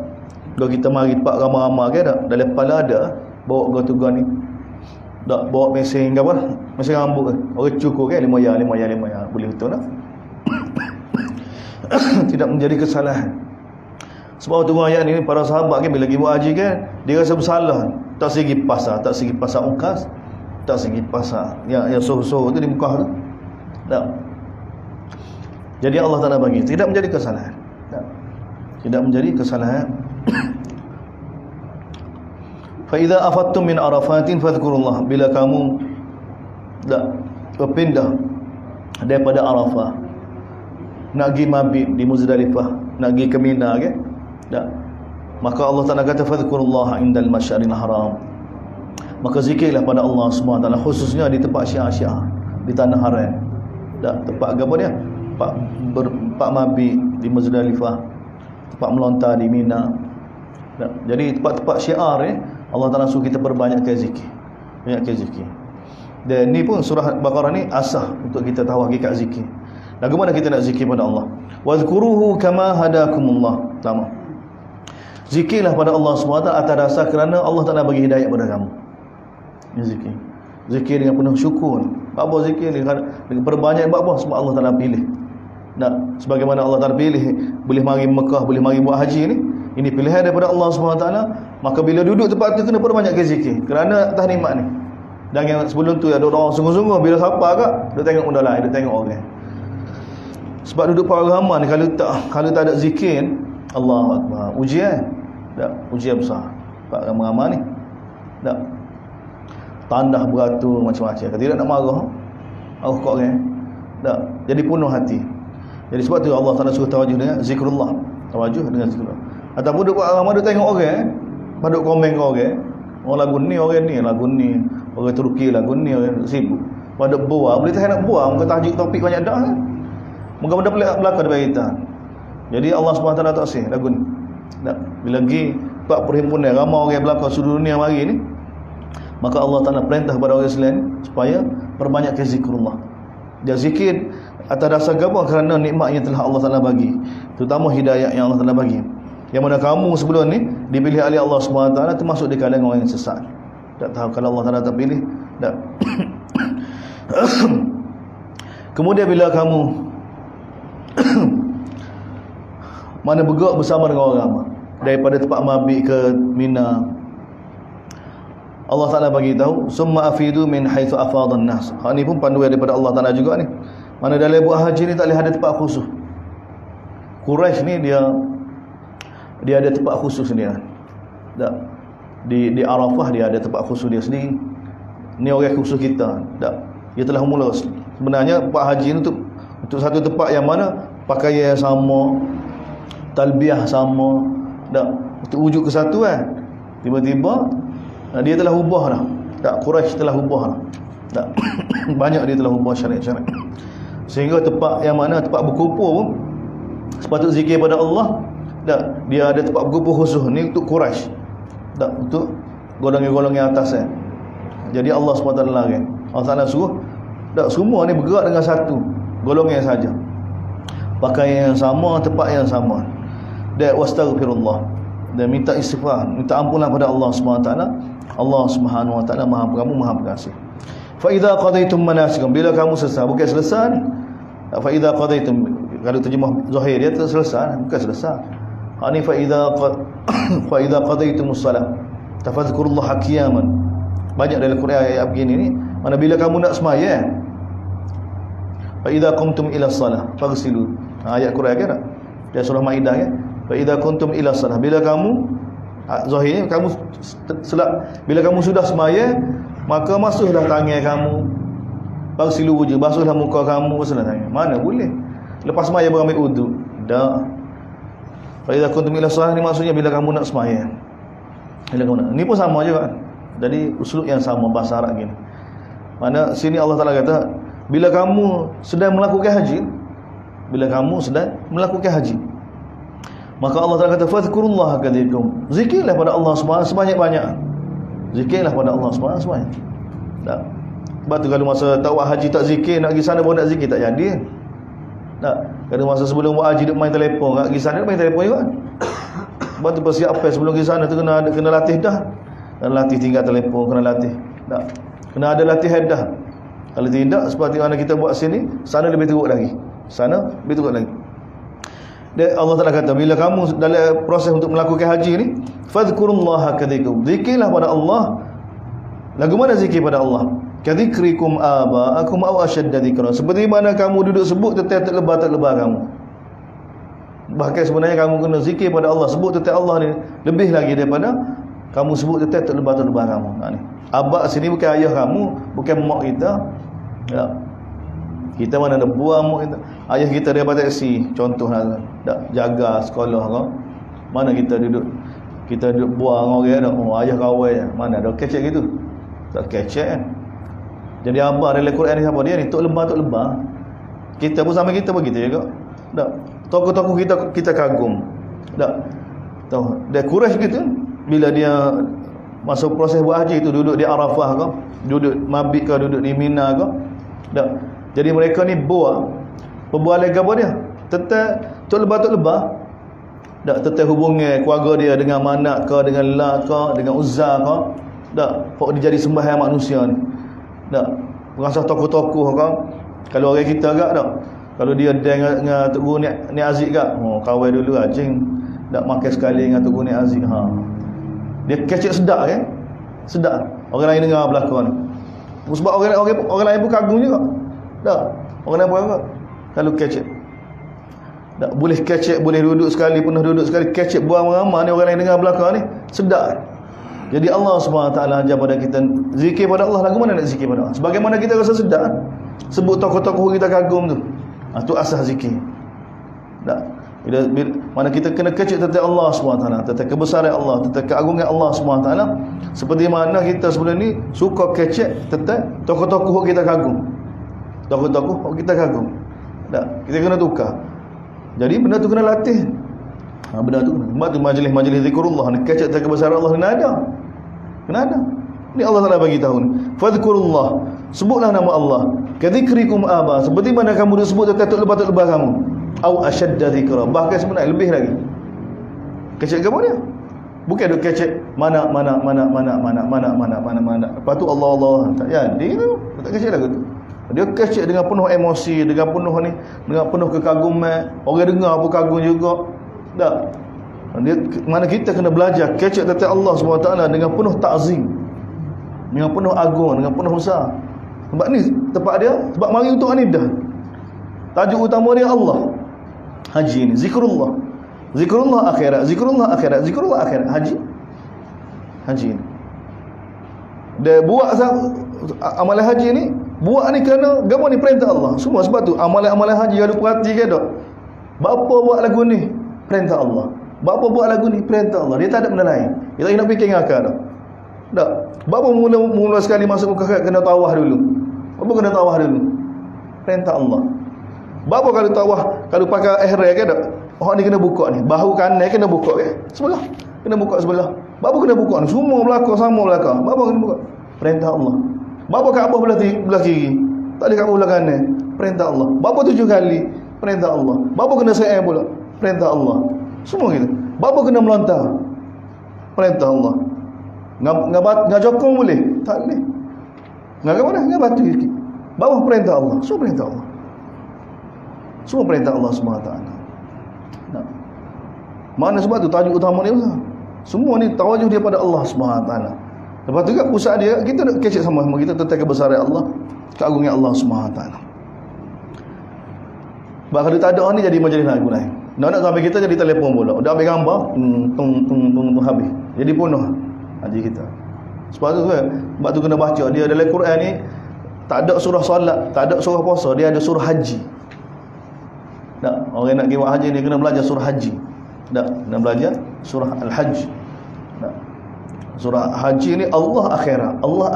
Kalau kita mari tempat ramai-ramai ke tak? Dalam kepala ada bawa gotugan ni. Tak bawa mesin ke apa? Mesin rambut ke? Orang cukur ke? 5 ya. Boleh betul tak? Tidak menjadi kesalahan. Sebab tu ayat ni para sahabat kan bila pergi buat haji kan, dia rasa bersalah. Tak segi pasar ungkas, tak segi pasar yang soh-soh tu di Mekah tu. Tak. Jadi Allah Taala bagi tidak menjadi kesalahan. Tak. Tidak menjadi kesalahan. Fa idza afattum min arafatin fadhkurullah, bila kamu berpindah daripada Arafah nak pergi mabit di Muzdalifah, nak pergi ke Mina kan? Tak. Maka Allah Taala kata fadhkurullah indal masyaril haram. Maka zikirlah pada Allah SWT khususnya di tempat syiar-syiar di tanah haram. Tak, tempat apa dia? Tempat mabit di Muzdalifah, tempat melontar di Mina. Tak. Jadi tempat-tempat syiar Allah Taala suruh kita perbanyakkan zikir. Banyakkan zikir. Dan ni pun surah Baqarah ni asah untuk kita tahu hakikat zikir. Bagaimana kita nak zikir pada Allah? Wazkuruhu kama hadakumullah. Pertama, zikirlah pada Allah SWT atas dasar kerana Allah Taala bagi hidayah pada kamu. Ini zikir. Zikir dengan penuh syukur. Apa zikir dengan perbanyak apa? Sebab Allah Taala pilih. Nak sebagaimana Allah Taala pilih boleh mari Mekah, boleh mari buat haji ni. Ini pilihan daripada Allah SWT. Maka bila duduk tempat tu kena perbanyakkan zikir kerana atas nikmat ni. Dan yang sebelum tu ada orang sungguh-sungguh bila siapa agak dia tengok benda lain, dia tengok orang. Sebab duduk para ramai ni kalau tak ada zikir, Allahu Akbar, ujian. Tak, ujian besar. Pak ramai-ramai ni. Tak. Tandah beratur macam-macam. Kalau tidak nak marah, Allah kau orang. Tak. Jadi penuh hati. Jadi sebab tu Allah Taala suruh tawajuh dengan zikrullah. Tawajuh dengan zikrullah. Ataupun duduk pak ramai dia tengok orang, paduk komen kau orang. Orang lagu ni, lagu ni. Orang Turki lagu ni, orang sibuk. Paduk buah, boleh tak nak buah, muka tajuk topik banyak dah. Muka benda pelik belaka daripada kita. Jadi Allah SWT tak sih lagu ni. Tak. Bila pergi buat perhimpunan ramai orang belakang seluruh dunia mari ni, Maka Allah Ta'ala perintah kepada orang Islam supaya perbanyakkan zikrullah. Dia zikir atas dasar apa? Kerana nikmat yang telah Allah Ta'ala bagi, terutama hidayah yang Allah Ta'ala bagi, yang mana kamu sebelum ni dipilih oleh Allah SWT, termasuk di kalangan orang yang sesat. Tak tahu kalau Allah Ta'ala tak pilih, tak. Kemudian bila kamu mana bergerak bersama dengan orang ramai, daripada tempat mabit ke Mina, Allah Ta'ala bagi tahu, summa afidu min haitsu afadan nas. Hak ni pun panduan daripada Allah Ta'ala juga ni. Mana dalam buat haji ni tak boleh ada tempat khusus. Quraisy ni dia ada tempat khusus sendiri. Tak. Di Arafah dia ada tempat khusus dia sendiri. Ni orang khusus kita. Tak. Dia telah mula. Sebenarnya tempat haji ni untuk satu tempat yang mana pakaian sama, talbiyah sama, tak, untuk wujud kesatuan. Tiba-tiba dia telah ubah dah. Tak, Quraisy telah ubah dah. Tak. Banyak dia telah ubah syariat-syariat. Sehingga tempat yang mana tempat berkumpul pun sepatut zikir pada Allah, tak, dia ada tempat berkumpul khusus ni untuk Quraisy. Tak, untuk golongan-golongan atas Jadi Allah SWT larang. Allah Ta'ala suruh tak, semua ni bergerak dengan satu golongan saja, pakaian yang sama, tempat yang sama. Dan wastaghfirullah, dan minta istighfar, minta ampunlah pada Allah SWT. Allah Subhanahu wa taala Maha Pengampun, Maha Pengasih. Fa idza qadaitum manasikum, bila kamu selesai, bukan selesai ni. Fa idza qadaitum, kalau terjemah zahir dia tak selesai, bukan selesai. Ani fa idza qadaitumus salat tafadhkurullaha qiyaman. Banyak dalam Quran ayat begini ni, mana bila kamu nak sembahyang, fa idza qumtum ila salah faghsilu. Ayat Quran kan tak? Dia surah Maidah kan? Fa idza qumtum ila salah, bila kamu zahir kamu bila kamu sudah sembahyang, maka basuhlah tangan kamu, bagsilu wujud, basuhlah muka kamu, basuhlah tangan. Mana boleh lepas sembahyang baru ambil wudu? Dah. Fa idza kuntum ila shalah ni maksudnya bila kamu nak sembahyang. Bila kamu nak. Ni pun sama juga. Jadi uslub yang sama bahasa Arab gini. Mana sini Allah Taala kata bila kamu sedang melakukan haji, bila kamu sedang melakukan haji, maka Allah Taala kata fadhkurullaha kadzikum. Zikirlah pada Allah Subhanahu sebanyak-banyak. Zikirlah pada Allah Subhanahu sebanyak. Tak. Sebab tu kalau masa tak buat haji tak zikir, nak pergi sana baru nak zikir tak jadi. Tak. Kalau masa sebelum buat haji duk main telefon, nak pergi sana main telefon juga. Sebab tu persiapan sebelum pergi sana tu kena latih dah. Kena latih tinggal telefon, kena latih. Tak. Kena ada latihan dah. Kalau tidak seperti mana kita buat sini, sana lebih teruk lagi. Sana lebih teruk lagi. Dan Allah Ta'ala kata bila kamu dalam proses untuk melakukan haji ni, fadhkurullaha kadzikum. Zikirlah pada Allah. Lagu mana zikir pada Allah? Kadzikrikum aba'akum aw ashadda dzikra. Seperti mana kamu duduk sebut tentang terlebah-terlebah kamu. Bahkan sebenarnya kamu kena zikir pada Allah, sebut tentang Allah ni lebih lagi daripada kamu sebut tentang terlebah-terlebah kamu. Ni. Abak sini bukan ayah kamu, bukan mak kita. Ya. Kita mana ada buah mak kita. Ayah kita daripada taksi, contohlah tak jaga sekolah kau. Mana kita duduk buang orang dah. Oh ayah kawan mana ada kecek gitu. Tak kecek kan. Jadi abah dalam Quran ni siapa dia ni? Tok lebah. Kita pun sama kita begitu juga. Tak. Tokoh-tokoh kita kagum. Tak. Tahu. Dan Quraisy gitu bila dia masuk proses buat haji itu duduk di Arafah ke, duduk mabit ke, duduk di Mina ke. Tak. Jadi mereka ni perbualan apa dia? Tok lebah. Tak, tentang hubungan keluarga dia dengan Manat ke, dengan Lat ke, dengan Uzza ke. Tak, pok dia jadi sembahyang manusia ni. Tak, berasa tokoh-tokoh ke. Kalau orang kita agak tak. Kalau dia dengan Tok Guru ni Aziz gak. Oh, kawan dulu anjing. Tak makan sekali dengan Tok Guru ni Aziz. Ha. Dia kecek sedap kan? Sedap. Orang lain dengar belakang. Sebab orang lain pun kagum juga. Tak. Orang lain pun kagum. Kalau kecek. Tak boleh kecek, boleh duduk sekali, pernah duduk sekali, kecek buang ramai ni orang lain dengar belakang ni, sedap. Jadi Allah SWT ajar pada kita zikir pada Allah. Lagu mana nak zikir pada Allah? Sebagaimana kita rasa sedap, sebut tokoh-tokoh kita kagum tu. Tu asas zikir. Tak. Mana kita kena kecek tentang Allah SWT, tentang kebesaran Allah, tentang keagungan Allah SWT. Seperti mana kita sebelum ni suka kecek tentang tokoh-tokoh kita kagum. Tokoh-tokoh kita kagum. Tak. Kita kena tukar. Jadi benda tu kena latih. Benda tu kena. Sebab tu majlis-majlis zikrullah ni kecek tentang kebesaran Allah kena ada. Kena ada. Ni Allah Taala bagi tahu ni. Fadhkurullah, sebutlah nama Allah. Kadzikrikum aba, seperti mana kamu disebut tok lebah kamu. Au ashadda dzikra, bahkan sebenarnya lebih lagi. Kecek kamu dia. Bukan duk kecek mana. Lepas tu Allah tak jadi tu. Tak kecek lagu tu. Dia kecek dengan penuh emosi, dengan penuh ni, dengan penuh kekaguman. Orang dengar pun kagum juga. Tak. Dia mana kita kena belajar kecek tentang Allah SWT dengan penuh ta'zim, dengan penuh agung, dengan penuh besar. Sebab ni tempat dia, sebab mari untuk anidah. Tajuk utama dia Allah. Haji ni zikrullah. Zikrullah akhirat, zikrullah akhirat, zikrullah akhirat. Haji ni. Dia buat amalan haji ni, buat ni kerana gapo ni perintah Allah. Semua sebab tu amalan-amalan haji kalau perhati ke tak. Bapa buat lagu ni perintah Allah. Bapa buat lagu ni perintah Allah. Dia tak ada benda lain. Dia tak nak fikir akal dah. Tak. Bapa mula sekali masuk muka kena tawah dulu. Bapa kena tawah dulu. Perintah Allah. Bapa kalau tawah, kalau pakai ihram ke tak? Oh ni kena buka ni. Bahu kanan kena buka ke? Sebelah. Kena buka sebelah. Bapa kena buka ni. Semua belakang sama belakang. Bapa kena buka. Perintah Allah. Bapa Kaabah belah kiri. Tak ada Kaabah belah kanan. Perintah Allah. Bapa 7 kali. Perintah Allah. Bapa kena sa'i pula. Perintah Allah. Semua gitu. Bapa kena melontar. Perintah Allah. Ngak jokong boleh? Tak boleh. Ngak mana? Ngak batu sikit. Bawah perintah Allah. Semua perintah Allah. Semua perintah Allah SWT. Nah. Mana sebab tu tajuk utama dia besar. Semua ni tawajuh dia pada Allah SWT. Lepas tu kat pusat dia, kita nak kecek sama-sama kita tentang kebesaran Allah, keagungan Allah SWT. Sebab kalau tak ada ni jadi majlis lagu lain. Nak sampai kita jadi telefon pula. Dah ambil gambar, tung habis. Jadi penuh haji kita. Sebab tu kena baca. Dia dalam Quran ni tak ada surah solat, tak ada surah puasa, dia ada surah haji. Tak, orang nak pergi buat haji ni kena belajar surah haji. Tak, kena belajar surah Al-Hajj. Tak. Surah haji ni Allah akhirat. Allah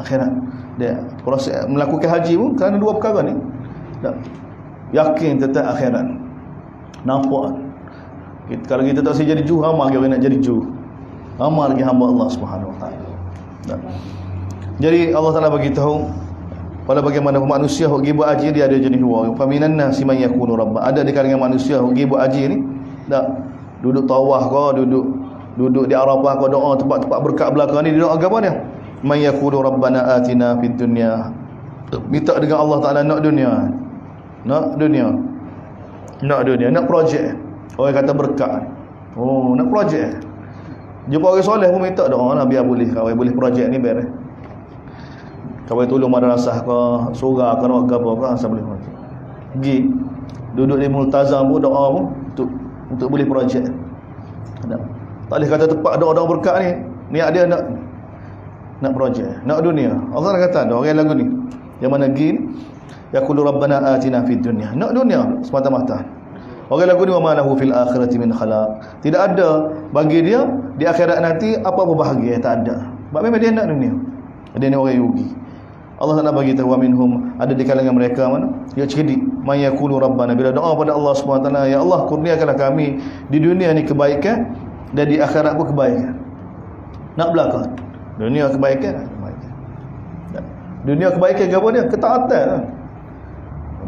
akhirat. Dia proses melakukan haji pun kerana 2 perkara ni. Tak. Yakin tentang akhirat. Nampak. Kalau kita tak jadi juru, amal lagi orang nak jadi juru. Amal lagi hamba Allah Subhanahu Wa Taala. Jadi Allah Taala bagi tahu pada bagaimana manusia pergi buat haji dia ada jenis 2. Faminan nasi man yakunu rabba. Ada di kalangan manusia pergi buat haji ni, tak duduk tawaf ke, duduk di Arafah ke, doa tempat-tempat berkat belakang ni, doa agama dia. Man yakunu rabbana atina fid dunya. Minta dengan Allah Taala nak dunia. Nak projek. Orang kata berkat. Oh, nak projek. Jumpa orang soleh pun minta doa lah biar boleh projek ni beres. Kawai tolong madrasah ke, surah ke, nak apa ke, asal boleh projek. Pergi duduk di multazam pun doa pun untuk boleh projek. Tak boleh kata tepat doa-doa berkat ni. Niat dia nak projek, nak dunia. Allah kata ada orang lagu ni. Yang mana gin yaqulu rabbana atina fid dunya. Nak dunia semata-mata. Orang lagu ni wa ma lahu fil akhirati min khalaq. Tidak ada bagi dia di akhirat nanti apa-apa bahagia, tak ada. Sebab memang dia nak dunia. Dia ni orang yogi. Allah Taala bagi tahu minhum, ada di kalangan mereka mana? Ya cerdik, may yaqulu rabbana, bila doa pada Allah Subhanahu Wa Taala, ya Allah kurniakanlah kami di dunia ni kebaikan dan di akhirat pun kebaikan. Nak belakang. Dunia kebaikan. Dunia kebaikan apa dia? Ketaatan.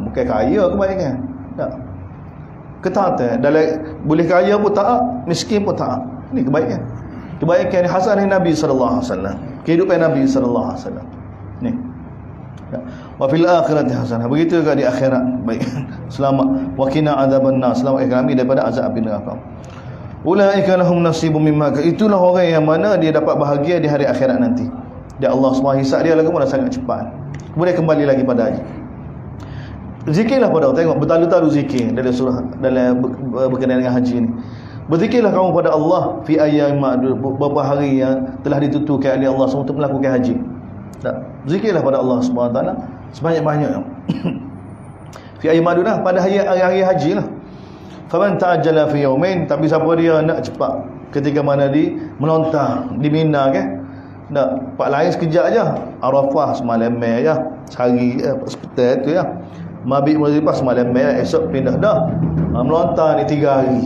Bukan kaya kebaikan. Tak. Ketaatan. Dalam boleh kaya pun taat, miskin pun taat. Ini kebaikan. Kebaikan ni hasanah Nabi sallallahu alaihi wasallam. Kehidupan Nabi sallallahu alaihi wasallam. Ni. Wa fil akhirati hasanah. Begitu juga di akhirat. Baik. Selamat. Wa qina adzabannar. Selamat kami daripada azab api neraka. Ulaika lahum nasibum mimma. Itulah orang yang mana dia dapat bahagia di hari akhirat nanti. Dia Allah SWT hisab dia lagi pun sangat cepat. Kemudian kembali lagi pada haji. Zikirlah pada Allah. Tengok bertalu-talu zikir dalam surah, dalam berkenaan dengan haji ni. Berzikirlah kamu pada Allah fi ayyam ma'dud, beberapa hari yang telah ditentukan oleh Allah untuk melakukan haji. Tak. Zikirlah pada Allah SWT sebanyak-banyak. Fi ayyam ma'dud lah, pada hari-hari haji lah. Faman ta'ajjala fi yawmain, tapi siapa dia nak cepat ketika mana di melontar di Mina kan? Tak, pak lain sekejap aja. Arafah semalam aja. Sehari sepetai tu ya. Mabit Muzdalifah semalam aja, esok pindah dah. Melontar ni 3 hari.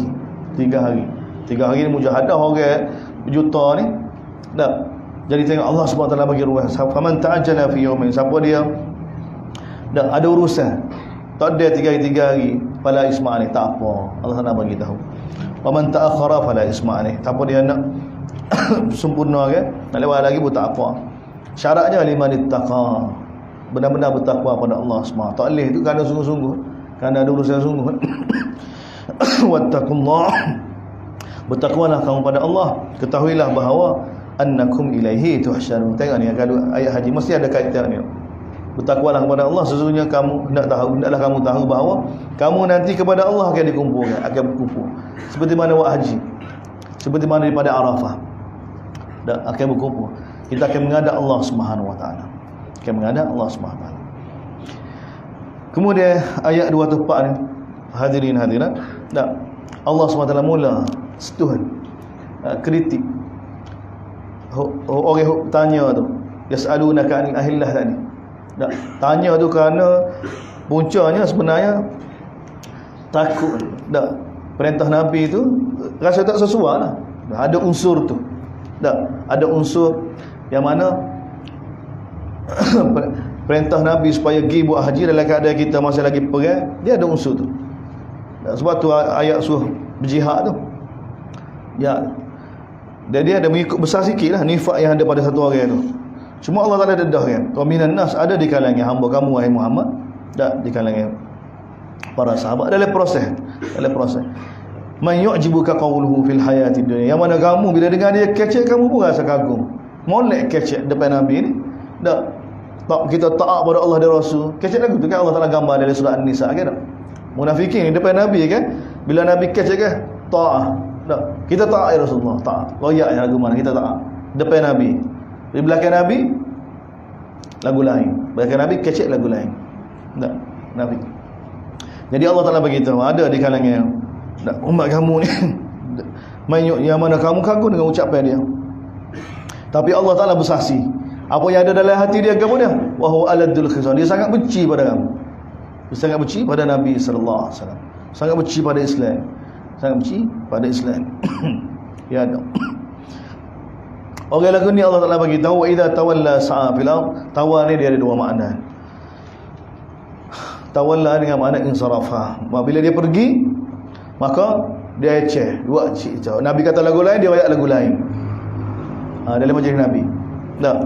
3 hari. 3 hari ni mujahadah orang juta ni Tak. Jadi tengok Allah SWT bagi ruang. Faman ta'ajjala fi yawmin, siapa dia dah ada urusan, tak ada 3 hari, fala isma' alaih, tak apa. Allah nak bagi tahu. Faman ta'akhkhara fala isma' alaih, siapa dia nak sempurna ke, nak lewat lagi pun tak apa. Syaratnya liman ittaqa, benar-benar bertakwa pada Allah SWT. Tak boleh tu kerana sungguh-sungguh, kerana ada urusan sungguh. Wattaqullah, bertakwalah kamu pada Allah, ketahuilah bahawa annakum ilaihi tuhsyarun. Tengok ni kalau ayat haji mesti ada kaitan ni. Bertakwalah kepada Allah, sesungguhnya kamu hendaklah kamu tahu bahawa kamu nanti kepada Allah akan dikumpulkan, akan berkumpul. Seperti mana buat haji, seperti mana daripada Arafah, dan akan berkumpul. Kita akan menghadap Allah Subhanahu Wa Taala, akan menghadap Allah Subhanahu Wa Taala. Kemudian ayat 204 ni, hadirin hadirat, tak, Allah SWT mula setuhan kritik orang tanya tu, yas'alunaka 'anil ahillah tadi. Tak, tanya tu kerana puncanya sebenarnya takut. Tak, perintah Nabi tu rasa tak sesuai lah. Ada unsur tu. Tak, ada unsur yang mana perintah Nabi supaya pergi buat haji dalam keadaan kita masih lagi perang, dia ada unsur tu. Tak, sebab tu ayat suruh berjihad tu. Ya. Dan dia ada mengikut besar sikit lah nifak yang ada pada satu orang tu. Cuma Allah Ta'ala dedah kan, wa minan nas, ada di kalangan hamba kamu wahai Muhammad, tak, di kalangan para sahabat dalam proses man yu'jibuka qawluhu fil hayati dunia, yang mana kamu bila dengar dia kecek, kamu pun rasa kagum, molek kecek depan Nabi ni. Tak, kita taat pada Allah dan Rasul, kecek lagu tu kan Allah Ta'ala gambar dalam surah An-Nisa kan. Munafikin depan Nabi kan, bila Nabi kecek kan, taat. Tak, kita taat ya Rasulullah, taat. Royak ya lagu mana kita taat depan Nabi. Di belakang Nabi lagu lain, belakang Nabi kecek lagu lain. Tak, Nabi. Jadi Allah Ta'ala beritahu, ada di kalangan umat kamu ni yang mana kamu kagum dengan ucapan dia, tapi Allah Ta'ala bersaksi apa yang ada dalam hati dia, kamu dia wa huwa aladul khisam, dia sangat benci pada kamu, dia sangat benci pada Nabi sallallahu alaihi wasallam, sangat benci pada Islam, sangat benci pada Islam. Ya ada orang lagu ni Allah Ta'ala bagi tahu, wa idza tawalla sa'a fil ard. Tawalla ni dia ada dua makna. Tawalla dengan makna insarafa, bila dia pergi maka dia eceh, buat cik. Nabi kata lagu lain, dia ayat lagu lain. Dalam majlis Nabi. Tak,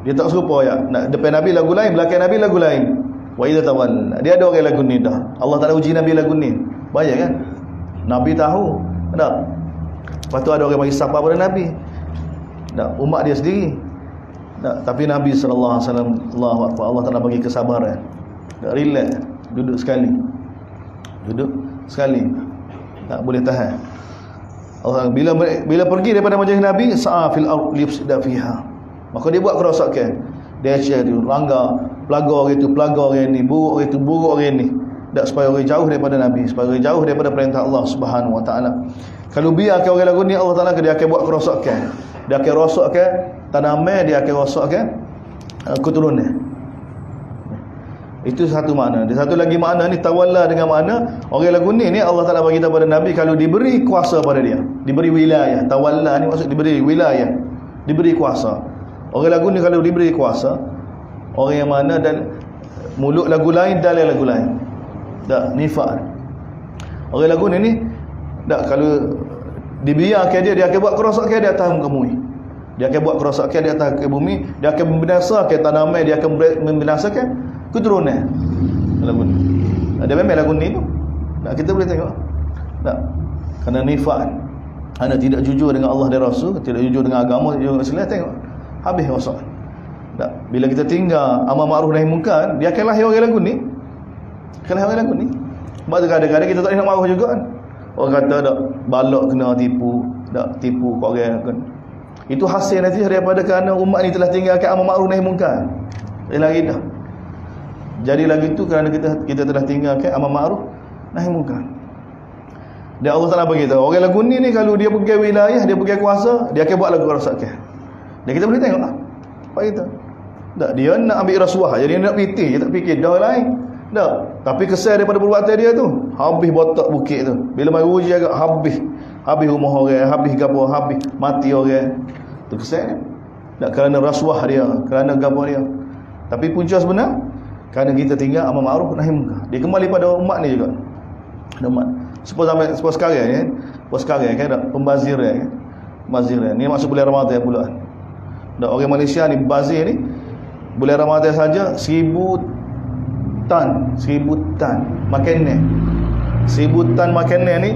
dia tak serupa ayat. Depan Nabi lagu lain, belakang Nabi lagu lain. Wa idza tawalla, dia ada orang lagu ni dah. Allah Ta'ala uji Nabi lagu ni. Banyak kan? Nabi tahu. Tak. Lepas tu ada orang bagi sapa pada Nabi. Tak, umat dia sendiri. Tak, tapi Nabi sallallahu alaihi wasallam, Allahu akbar, Allah Taala bagi kesabaran. Tak, relax, duduk sekali. Duduk sekali. Tak boleh tahan. Allah bila pergi daripada majlis Nabi, sa'a fil ard liyufsida fiha. Maka dia buat kerosakan. Dia share dia langgar, pelaga orang itu, pelaga orang ni, buruk orang itu, buruk orang ni. Tak, supaya orang jauh daripada Nabi, supaya orang jauh daripada perintah Allah Subhanahu Wa Taala. Kalau biarkan orang lagu ni, Allah Taala dia akan buat kerosakan. Dia akan rosakkan tanaman, dia akan rosakkan keturunan. Itu satu makna. Dia satu lagi makna ni tawalla dengan makna orang lagu ni Allah Ta'ala bagi tahu pada Nabi kalau diberi kuasa pada dia, diberi wilayah. Tawalla ni maksud diberi wilayah, diberi kuasa. Orang lagu ni kalau diberi kuasa, orang yang mana dan mulut lagu lain, dalil lagu lain. Tak, nifak. Orang lagu ni tak, kalau dibiarkan dia akan buat kerosakan di atas muka bumi. Dia akan buat kerosakan di atas muka bumi, dia akan membinasakan tanaman, dia akan membinasakan keturunan. Lagu ni. Ada memang lagu ni tu. Tak, kita boleh tengok. Tak. Kerana nifak. Anda tidak jujur dengan Allah dan Rasul, tidak jujur dengan agama, tidak jujur dengan Islam, tengok. Habis rosak. Tak. Bila kita tinggal amar ma'ruf nahi munkar, dia akan lahir orang lagu ni. Akan lahir orang lagu ni. Sebab tu kadang-kadang kita tak nak marah juga kan. Orang kata tak, balak kena tipu, tak tipu kau orang kan. Itu hasil nanti daripada kerana umat ni telah tinggalkan amar ma'ruf nahi munkar. Lagi dah. Jadi lagi tu kerana kita telah tinggalkan amar ma'ruf nahi munkar. Dan Allah Taala beritahu, orang lagu ni kalau dia pergi wilayah, dia pergi kuasa, dia akan buat lagu rosakan. Dan kita boleh tengok apa kita. Tak, dia nak ambil rasuah, jadi dia nak pitih, dia tak fikir dah lain. Tak, tapi kesal daripada perbuatan dia tu, habis botak bukit tu. Bila mai uji agak habis rumah orang, habis gapo, habis mati orang. Terkesan tak kerana rasuah dia, kerana gapo dia. Tapi punca sebenar kerana kita tinggal amar ma'ruf nahi munkar. Dia kembali pada umat ni juga. Umat. Sepos sekarang ya. Sepos sekarang kan ada pembaziran kan. Pembaziran. Ni masuk bulan Ramadan pula. Dan orang Malaysia ni bazir ni bulan Ramadan saja 1000 tan makanan. 1000 tan makanan ni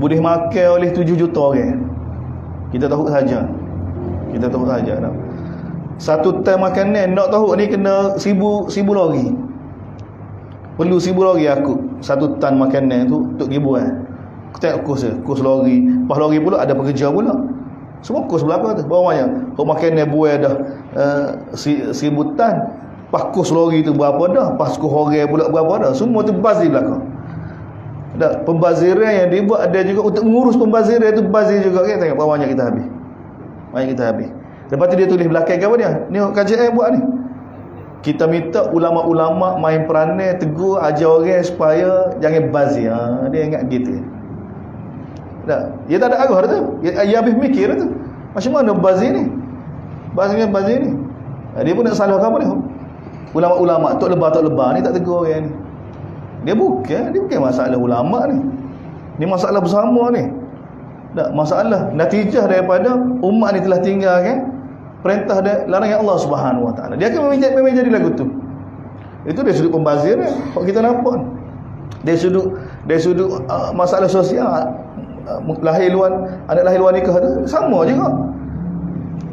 boleh makan oleh 7 juta orang. Kita tahu saja. Kita tahu saja dah. Satu tan makanan nak tahu ni kena 1000 lori. Perlu 1000 lori aku. Satu tan makanan tu untuk ribuan. Kita tengok kos lori. Pas lori pula ada pekerja pula. Semua kos berapa tu? Bawahnya. Kau makanan buah dah 1000 tan. Pas kos lori tu berapa dah? Pas kos orang pula berapa dah? Semua tu bazir belakang. Ada pembaziran yang dibuat, ada juga untuk mengurus pembaziran itu bazir juga kan. Tengok bawahnya kita habis. Lepas tu dia tulis belakang apa dia? Ni kajian buat ni. Kita minta ulama-ulama main peranan tegur ajar orang supaya jangan bazir. Dia ingat gitu. Tak, dia tak ada arah tu. Dia habis mikir tu. Macam mana bazir ni? Bazir ni. Dia pun nak salah apa ni? Ulama-ulama tok lebar ni tak tegur orang ni. Dia bukan masalah ulama ni. Ni masalah bersama ni. Tak, masalah natijah daripada umat ni telah tinggalkan perintah dan larangan Allah Subhanahu Wa Taala. Dia akan memang jadi lagu tu. Itu dari sudut pembazir ni. Kok kita nampak dari sudut masalah sosial, anak lahir luar nikah tu sama juga.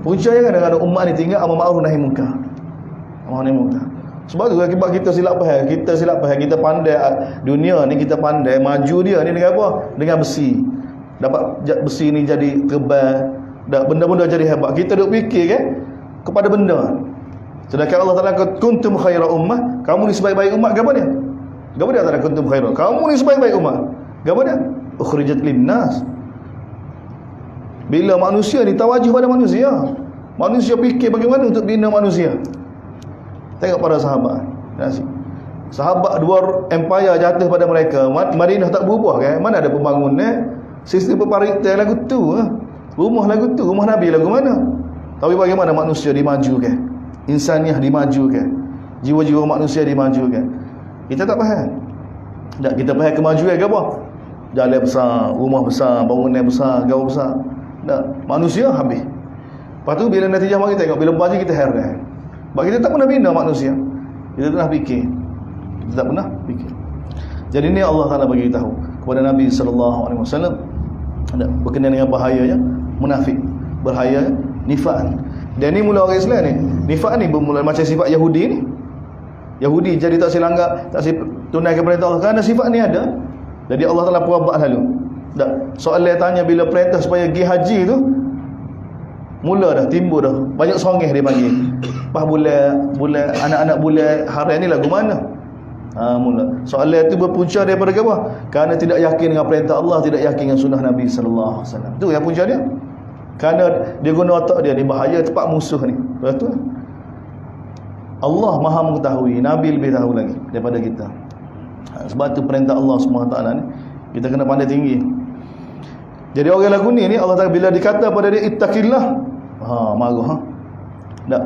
Punca kan dengan umat ni tinggal amar ma'ruf nahi munkar. Sebab tu akibat kita silap faham. Kita pandai dunia ni, kita pandai maju dia ni dengan apa? Dengan besi. Dapat besi ni jadi tebal, benda-benda jadi hebat. Kita duk fikir kan kepada benda. Sedangkan Allah Taala kata kuntum khaira ummah, kamu ni sebaik-baik umat. Gapo dia? Gapo dia Taala kuntum khaira? Kamu ni sebaik-baik umat. Gapo dia? Ukhrijat linnas. Bila manusia ni tawajuh pada manusia. Manusia fikir bagaimana untuk bina manusia. Tengok para sahabat. Sahabat dua empire jatuh pada mereka. Madinah tak berubah kan? Mana ada pembangunan? Sistem pemerintahan lagu tu. Rumah lagu tu. Rumah Nabi lagu mana? Tapi bagaimana manusia dimajukan? Insaniah dimajukan. Jiwa-jiwa manusia dimajukan. Kita tak faham. Tak, kita faham kemajuan ke apa? Jalan besar, rumah besar, bangunan besar, gaul besar. Tak, manusia habis. Lepas tu bila natijah mari tengok, bila baju kita heran. Sebab kita tak pernah bina manusia. Kita tak fikir. Jadi ni Allah Taala bagi tahu kepada Nabi sallallahu alaihi wasallam berkenaan dengan bahayanya munafik, bahaya nifaq. Dan ni mula orang Islam ni. Nifaq ni bermula macam sifat Yahudi ni. Yahudi jadi tak silanggar, tak tunaikan perintah Allah kerana sifat ni ada. Jadi Allah Taala perabak lalu. Tak, soalan tanya bila perintah supaya pergi haji tu mula dah timbul dah banyak songeh dia panggil. Pas bulan anak-anak bulan haram ni lagu mana? Mula. Soalan itu berpunca daripada apa? Kerana tidak yakin dengan perintah Allah, tidak yakin dengan sunnah Nabi sallallahu alaihi wasallam. Itu yang punca dia. Kerana dia guna otak dia, bahaya tempat musuh ni. Betul? Allah Maha mengetahui, Nabi lebih tahu lagi daripada kita. Sebab tu perintah Allah SWT ni kita kena pandai tinggi. Jadi orang lagu ni Allah Taala bila dikata pada dia ittaqillah, marah. Tak.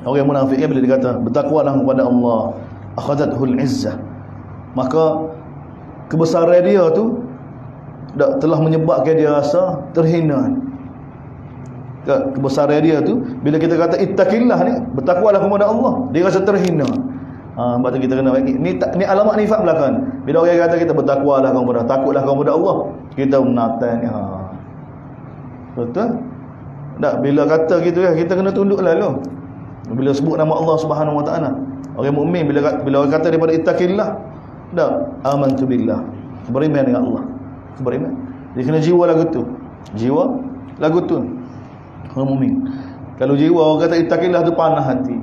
Orang munafik bila dikata bertakwalah kepada Allah, akhadathul izzah, maka kebesaran dia tu telah menyebabkan dia rasa terhina. Kebesaran dia tu bila kita kata ittaqillah ni, bertakwalah kepada Allah, dia rasa terhina. Sebab tu kita kena bagi ni alamat nifak belakang. Bila orang kata kita bertakwalah kepada, takutlah kepada Allah, kita menatan ni. Betul? Tak, bila kata gitu ya, kita kena tunduk lalu. Bila sebut nama Allah Subhanahu Wa Taala, orang mukmin bila orang kata daripada ittaqillah, tak, amantu billah, beriman dengan Allah, beriman. Dia kena jiwa lagu tu. Jiwa lagu tu. Orang mukmin. Kalau jiwa orang kata ittaqillah tu panah hati.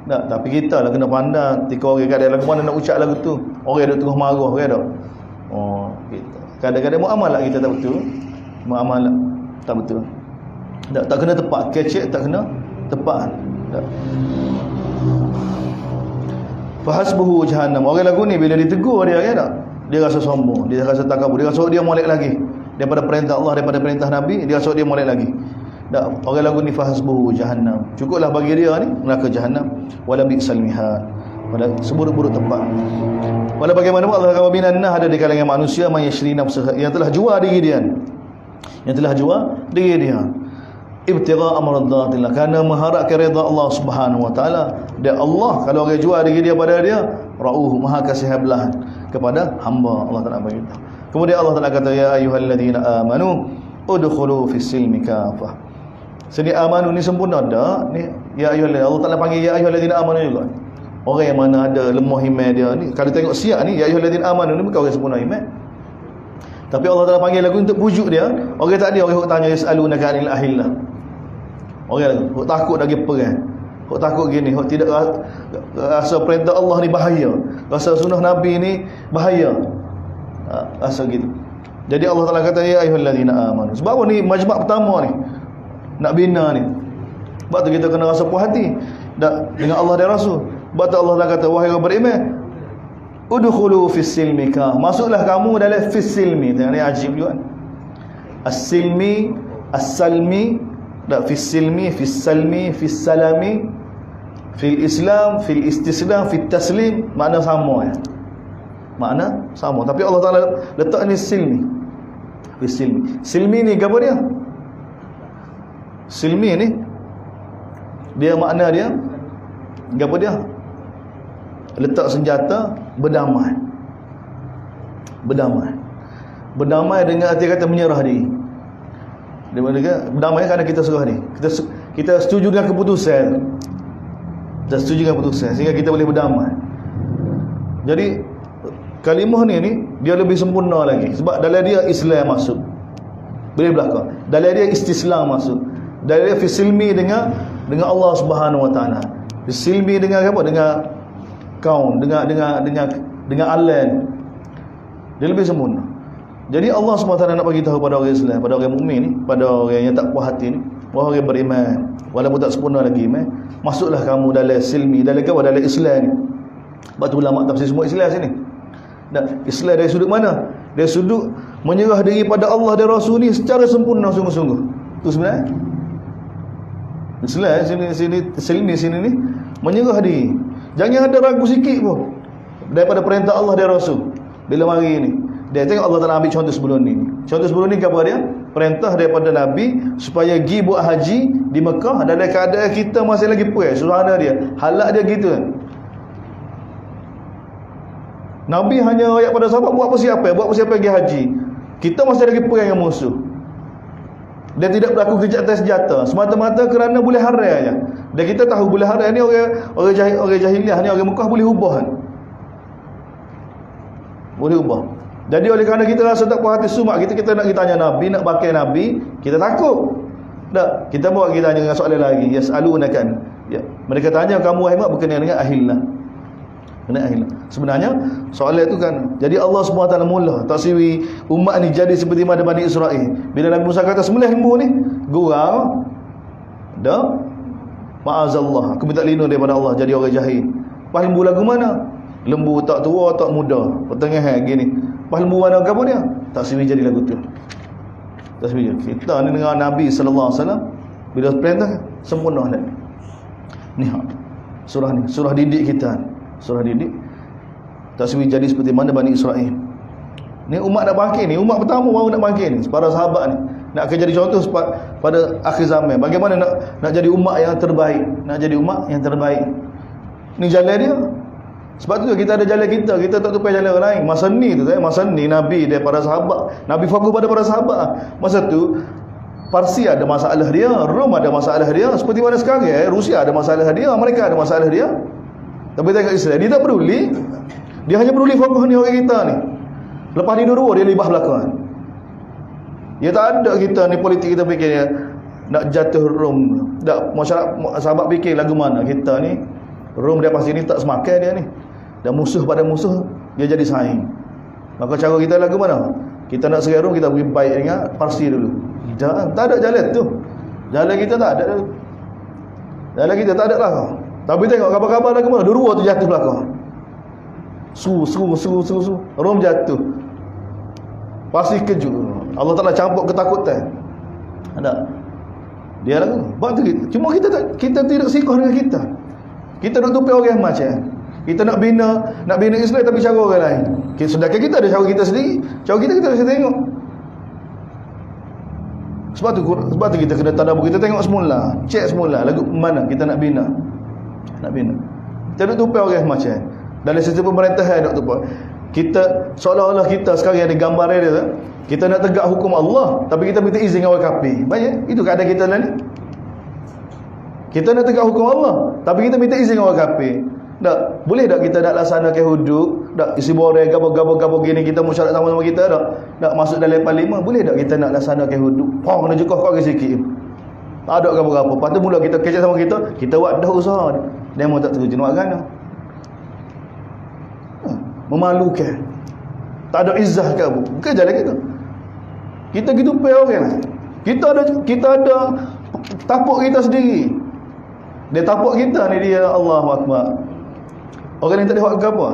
Tak, tapi kita lah kena pandang ketika orang kata lagu mana nak ucap lagu tu. Orang ada tengah marah kan dak. Kita. Kadang-kadang muamalah kita tak betul. Muamalah tak betul. Tak kena tepat, kecek tak kena tepat. Tak. Fahasbuhu jahannam. Orang lagu ni bila ditegur dia kan tak? Dia rasa sombong, dia rasa takabur, dia rasa dia molek lagi daripada perintah Allah, daripada perintah Nabi, dia rasa dia molek lagi. Tak, orang lagu ni fahasbuhu jahannam. Cukuplah bagi dia ni neraka jahannam. Wala bi'sal mihad. Wala seburuk-buruk tempat. Wala bagaimana pun Allah kata minan nah, ada di kalangan manusia man yashri nafsahu, yang telah jual diri dia. Yang telah jual diri dia. Ibtigha amradatillah, kerana mengharapkan redha Allah Subhanahu wa taala. Dan Allah kalau orang jual diri dia pada dia, rauh, maha kasih belahan kepada hamba. Allah Taala beritahu. Kemudian Allah Taala kata ya ayyuhallazina amanu udkhulu fis silmi kafah. Sini amanu ni sempurna dah. Ni ya ayyuhallazina, Allah Taala panggil ya ayyuhallazina amanu juga. Orang yang mana ada lemah iman dia ni, kalau tengok siap ni ya ayyuhallazina amanu ni bukan orang sempurna iman. Tapi Allah Taala panggil lagu untuk pujuk dia. Orang tak ada orang tanya yasalunaka anil ahillah. Orang takut lagi perang. Hok takut gini, hok tidak rasa perintah Allah ni bahaya, rasa sunnah Nabi ni bahaya. Rasa gitu. Jadi Allah Taala kata ya ayyuhallazina amanu. Sebab apa ni majma' pertama ni nak bina ni. Sebab tu kita kena rasa puas hati dengan Allah dan Rasul. Sebab tu Allah Taala kata wahai orang beriman, udkhulu fis silmi ka. Masuklah kamu dalam fis silmi. Tengok ni ajib juga. As-silmi, as-salmi, tak fis silmi, fis salmi, fis salami, fil Islam, fil istislam, fil taslim, makna sama ya. Makna sama, tapi Allah Taala letak ni silmi. Fis silmi. Silmi ni apa dia? Silmi ni dia makna dia apa dia? Letak senjata, berdamai. Berdamai. Berdamai dengan arti kata menyerah diri. Berdamai kerana kita serah ni. Kita setuju dengan keputusan. Kita setuju dengan keputusan sehingga kita boleh berdamai. Jadi kalimah ni dia lebih sempurna lagi sebab dalam dia Islam masuk. Boleh belakang. Dalam dia istislam masuk. Dalam dia fisilmi dengan Allah Subhanahu wa taala. Fisilmi dengan apa? Dengan kaum, dengan Allah. Dia lebih sempurna. Jadi Allah SWT nak bagi tahu pada orang Islam, pada orang mukmin ni, pada orang yang tak puas hati ni, wahai orang beriman, walaupun tak sempurna lagi iman, masuklah kamu dalam silmi, dalam Islam ni. Sebab tu ulama tafsir semua Islam sini. Dan Islam dari sudut mana? Dari sudut menyerah diri pada Allah dan Rasul ni secara sempurna sungguh-sungguh. Tu sebenarnya Islam sini silmi sini ni menyerah diri. Jangan ada ragu sikit pun daripada perintah Allah dan Rasul. Bila mari ni dia tengok Allah Taala ambil contoh sebelum ni. Contoh sebelum ni apa dia? Perintah daripada Nabi supaya pergi buat haji di Mekah dalam keadaan kita masih lagi perang. Suruhana dia, halak dia gitu kan. Nabi hanya ayat pada sahabat buat persiapan pergi haji. Kita masih lagi perang dengan musuh. Dia tidak berlaku kejahatan senjata semata-mata kerana boleh haram aja. Dan kita tahu boleh haram ni orang jahiliah ni, orang Mekah boleh ubah kan. Boleh ubah. Jadi oleh kerana kita rasa tak puas hati sumak kita nak tanya Nabi, nak pakai Nabi, kita takut. Tak, kita bawa kita tanya dengan soalan lagi. Yasalunaka. Ya, mereka tanya kamu wahai Mak berkenaan dengan ahillah. Kena ahillah. Sebenarnya soalan itu kan. Jadi Allah SWT mula taksiri umat ni jadi seperti mana Bani Israel. Bila Nabi Musa kata sembelih lembu ni, gurau. Dah ma'azallah. Aku minta lindung daripada Allah jadi orang jahil. Pas lembu lagu mana? Lembu tak tua tak muda, pertengahan gini. Pas lembu mana apa dia? Tak sini jadi lagu tu. Tak sini. Kita ni dengan Nabi sallallahu alaihi wasallam bila perintah sempurna dah. Ni surah ni, surah didik kita. Surah didik. Tak sini jadi seperti mana Bani Israel. Ni umat nak bangkit ni, umat pertama baru nak bangkit ni, para sahabat ni. Nak akan jadi contoh pada akhir zaman. Bagaimana nak jadi umat yang terbaik, nak jadi umat yang terbaik. Ni jalan dia. Sebab tu kita ada jalan kita tak tupai jalan orang lain. Masa ni Nabi dan para sahabat, Nabi fokus pada para sahabat. Masa tu Parsi ada masalah dia, Rom ada masalah dia, seperti mana sekarang Rusia ada masalah dia, Amerika ada masalah dia. Tapi tengok Israel, dia tak peduli. Dia hanya peduli fokus ni orang kita ni. Lepas ni dua dia libah belakang. Dia tak ada kita ni politik kita fikir nak jatuh Rom. Tak, masyarakat sahabat fikir lagu mana kita ni Rom dia pasti ni tak semakan dia ni. Dan musuh pada musuh dia jadi saing. Maka cara kita lagu mana? Kita nak serai Rom, kita pergi baik dengan Parsi dulu. Tak ada jalan tu. Jalan kita tak ada. Jalan kita tak ada lah. Tapi tengok kabar-kabar lagu mana? Dua tu jatuh belakang. Su. Rom jatuh. Parsi kejut. Allah Taala campur ketakutan. Ada. Dia lah. Cuma kita tidak sikoh dengan kita. Kita nak tupai orang macam. Kita nak bina Islam tapi cara orang lain. Sedangkan kita ada cara kita sendiri. Cara kita bisa tengok. Sebab tu kita kena tadabbur, kita tengok semula, cek semula lagu mana kita nak bina. Kita nak tupai orang macam. Dalam sistem pemerintahan nak tupai. Kita seolah-olah kita sekarang ada gambar dia, kita nak tegak hukum Allah tapi kita minta izin dengan orang kafir. Banyak itu keadaan kita lah ni. Kita nak tegak hukum Allah tapi kita minta izin dengan orang kafir. Tak boleh tak kita nak laksanakan hudud, tak isi borang gabo gini kita musyarat sama-sama kita tak masuk dalam parlimen, boleh tak kita nak laksanakan hudud? Kena cukup kau sikit. Tak ada gabo-gabo. Lepas tu mula kita kerja sama kita buat dah usaha. Demo tak terus nak gana. Memalukan. Tak ada izzah ke apa? Bukan jalan kita. Kita gitu pe orang. Kita ada tapuk kita sendiri. Dia tapuk kita ni dia Allahu Akbar. Orang yang tak ada hak ke apa?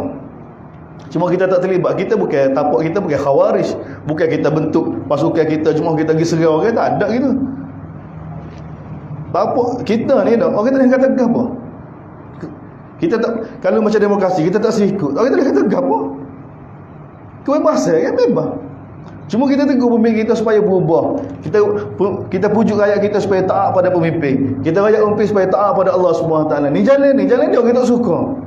Cuma kita tak terlibat. Kita bukan tapuk kita bukan khawarij. Bukan kita bentuk pasukan kita cuma kita pergi serang orang, tak ada gitu. Tapuk kita ni dah. Orang tak ada kata ke apa? Kita tak, kalau macam demokrasi kita tak serikut. Orang tak ada kata ke apa? Kebebasan kan bebas. Cuma kita tegur pemimpin kita supaya berubah. Kita pujuk rakyat kita supaya taat pada pemimpin. Kita rakyat pemimpin supaya taat pada Allah SWT. Ni jalan dia orang tak suka.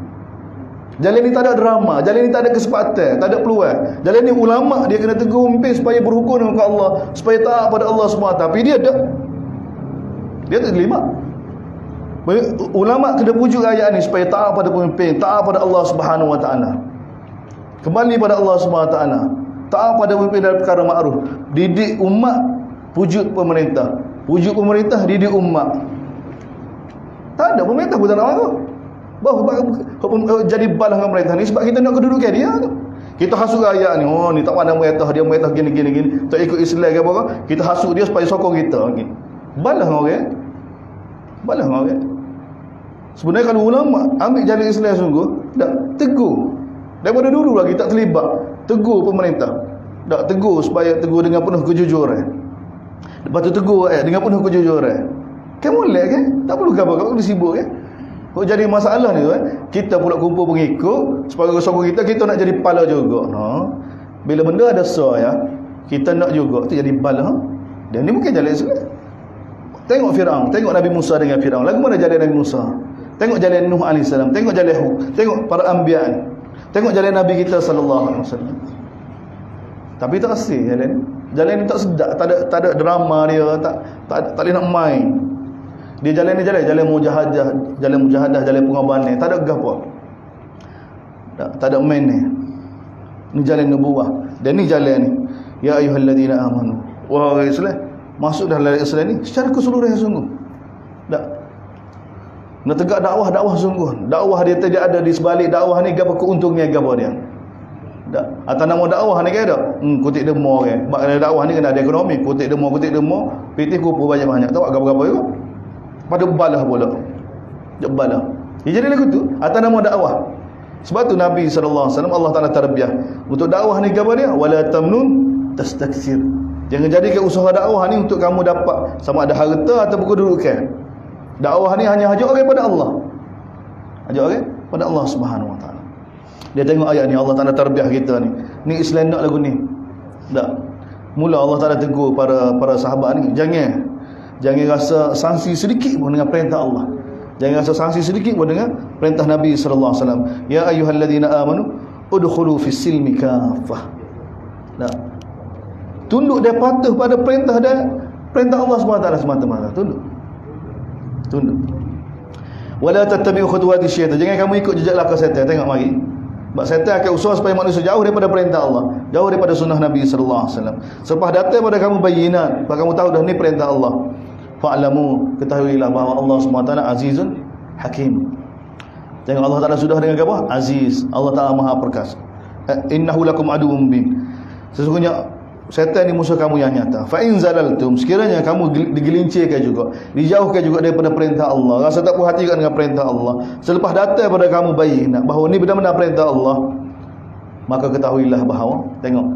Jalan ni tak ada drama, jalan ni tak ada kesempatan, tak ada peluang. Jalan ni ulama dia kena tegur pemimpin supaya berhukum dengan Allah, supaya taat pada Allah SWT. Tapi dia tak terlibat. Ulama kena pujuk rakyat ni supaya taat pada pemimpin, taat pada Allah SWT. Kembali pada Allah SWT. Taat pada pemimpin dalam perkara makruf. Didik umat, pujuk pemerintah. Pujuk pemerintah, didik umat. Tak ada pemerintah pun tak nak marah. Jadi balas dengan pemerintah ni sebab kita nak kedudukan dia tu. Kita hasut rakyat ni, oh ni tak pandang merintah, dia merintah gini, tak ikut Islam ke apa, kita hasut dia supaya sokong kita. Balas dengan orang. Sebenarnya kalau ulama ambil jalan Islam sungguh, tak tegur. Daripada dulu lagi tak terlibat, tegur pemerintah. Tak tegur supaya tegur dengan penuh kejujuran. Lepas tu tegur dengan penuh kejujuran. Kan boleh kan? Tak perlu apa, kau boleh sibuk kan? Kau jadi masalah ni kita pula kumpul pengikut supaya sokong kita nak jadi pala juga. Bila benda ada ya, kita nak juga tu jadi pala. Dan ni bukan jalan Islam. Tengok Firaun, tengok Nabi Musa dengan Firaun. Lagu mana jalan Nabi Musa? Tengok jalan Nuh alaihi salam, tengok jalan Hud, tengok para anbiya ni. Tengok jalan Nabi kita sallallahu alaihi wasallam. Tapi tak asyik jalan ni tak sedap, tak ada drama dia, tak boleh nak main. Dia jalan mujahadah, jalan pengorbanan, tak ada gapo. Tak ada main ni. Ni jalan nubuah. Dan ni jalan ni. Ya ayyuhallazina amanu. Wahai Islam, masuk dalam Islam ni secara keseluruhan sungguh. Tak. Nak tegak dakwah sungguh. Dakwah dia tidak ada di sebalik dakwah ni gapo keuntungnya gapo dia. Tak. Atas nama dakwah ni kan ada. Kutip demo kan. Bab dakwah ni kena ada ekonomi, kutip demo, pitih kupu banyak-banyak. Tahu gapo-gapo itu? Pada balah pula. Balah. Jadi lagu tu atas nama dakwah. Sebab tu Nabi sallallahu alaihi wasallam Allah Taala tarbiyah untuk dakwah ni gapo dia? Wala tamnun tastakthir. Jangan jadikan usaha dakwah ni untuk kamu dapat sama ada harta atau kedudukan. Dakwah ni hanya ajak orang pada Allah. Ajak orang pada Allah Subhanahu wa taala. Dia tengok ayat ni Allah Taala tarbiyah kita ni. Ni Islam nak lagu ni. Tak. Mula Allah Taala tegur para sahabat ni, Jangan rasa sanksi sedikit pun dengan perintah Allah. Jangan rasa sanksi sedikit pun dengan perintah Nabi sallallahu alaihi wasallam. Ya ayyuhallazina amanu udkhulu fis silmi kaffah. Nah. Tunduk dan patuh pada perintah Allah SWT semata-mata. Tunduk. Wala tattabi'u khutuwati syaitan. Jangan kamu ikut jejak langkah syaitan. Tengok mari. Sebab syaitan akan usaha supaya manusia jauh daripada perintah Allah, jauh daripada sunnah Nabi sallallahu alaihi wasallam. Selepas datang pada kamu bayinat, maka kamu tahu dah ni perintah Allah. Fa'lamu, ketahuilah bahawa Allah SWT Azizun Hakim. Jangan Allah Ta'ala sudah dengan apa? Aziz. Allah Ta'ala Maha Perkasa. Innahu lakum aduwwum mubin. Sesungguhnya syaitan ni musuh kamu yang nyata. Fa in zalaltum, sekiranya kamu digelincirkan juga, dijauhkan juga daripada perintah Allah, rasa tak puas hati dengan perintah Allah, selepas datang pada kamu bayinat bahawa ni benar-benar perintah Allah, maka ketahuilah bahawa tengok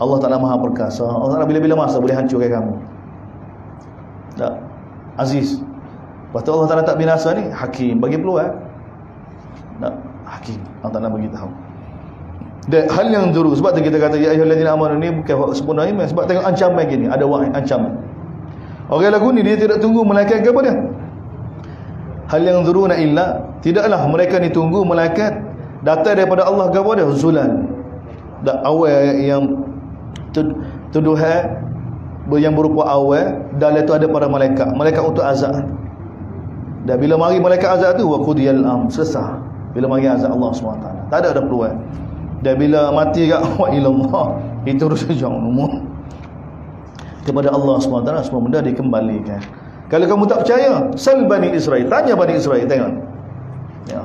Allah Ta'ala Maha Perkasa. Allah Ta'ala bila-bila masa boleh hancurkan kamu. Tak. Aziz. Lepas tu Allah Ta'ala tak binasa ni, Hakim, bagi peluang. Tak, Hakim, Allah Ta'ala bagi tahu. Dan hal yang dulu, sebab tu kita kata ya ayyuhallazina amanu ni bukan sempurna iman, sebab tengok ancaman gini, ada wahid ancaman. Orang lagu ni dia tidak tunggu malaikat ke apa dia? Hal yang zuruna illa, tidaklah mereka ni tunggu malaikat datang daripada Allah ke apa dia? Zulan. Dak awal yang tuduhan yang berupa awal, dalam itu ada para malaikat. Malaikat untuk azab. Dan bila mari malaikat azab tu, wa qudiyal am, selesai. Bila mari azab Allah SWT, tak ada peluang. Dan bila mati kat wa ilallah, itu urusan umum. Kepada Allah SWT semua benda dikembalikan. Kalau kamu tak percaya, sal Bani Israel, tanya Bani Israel, tengok. Ya,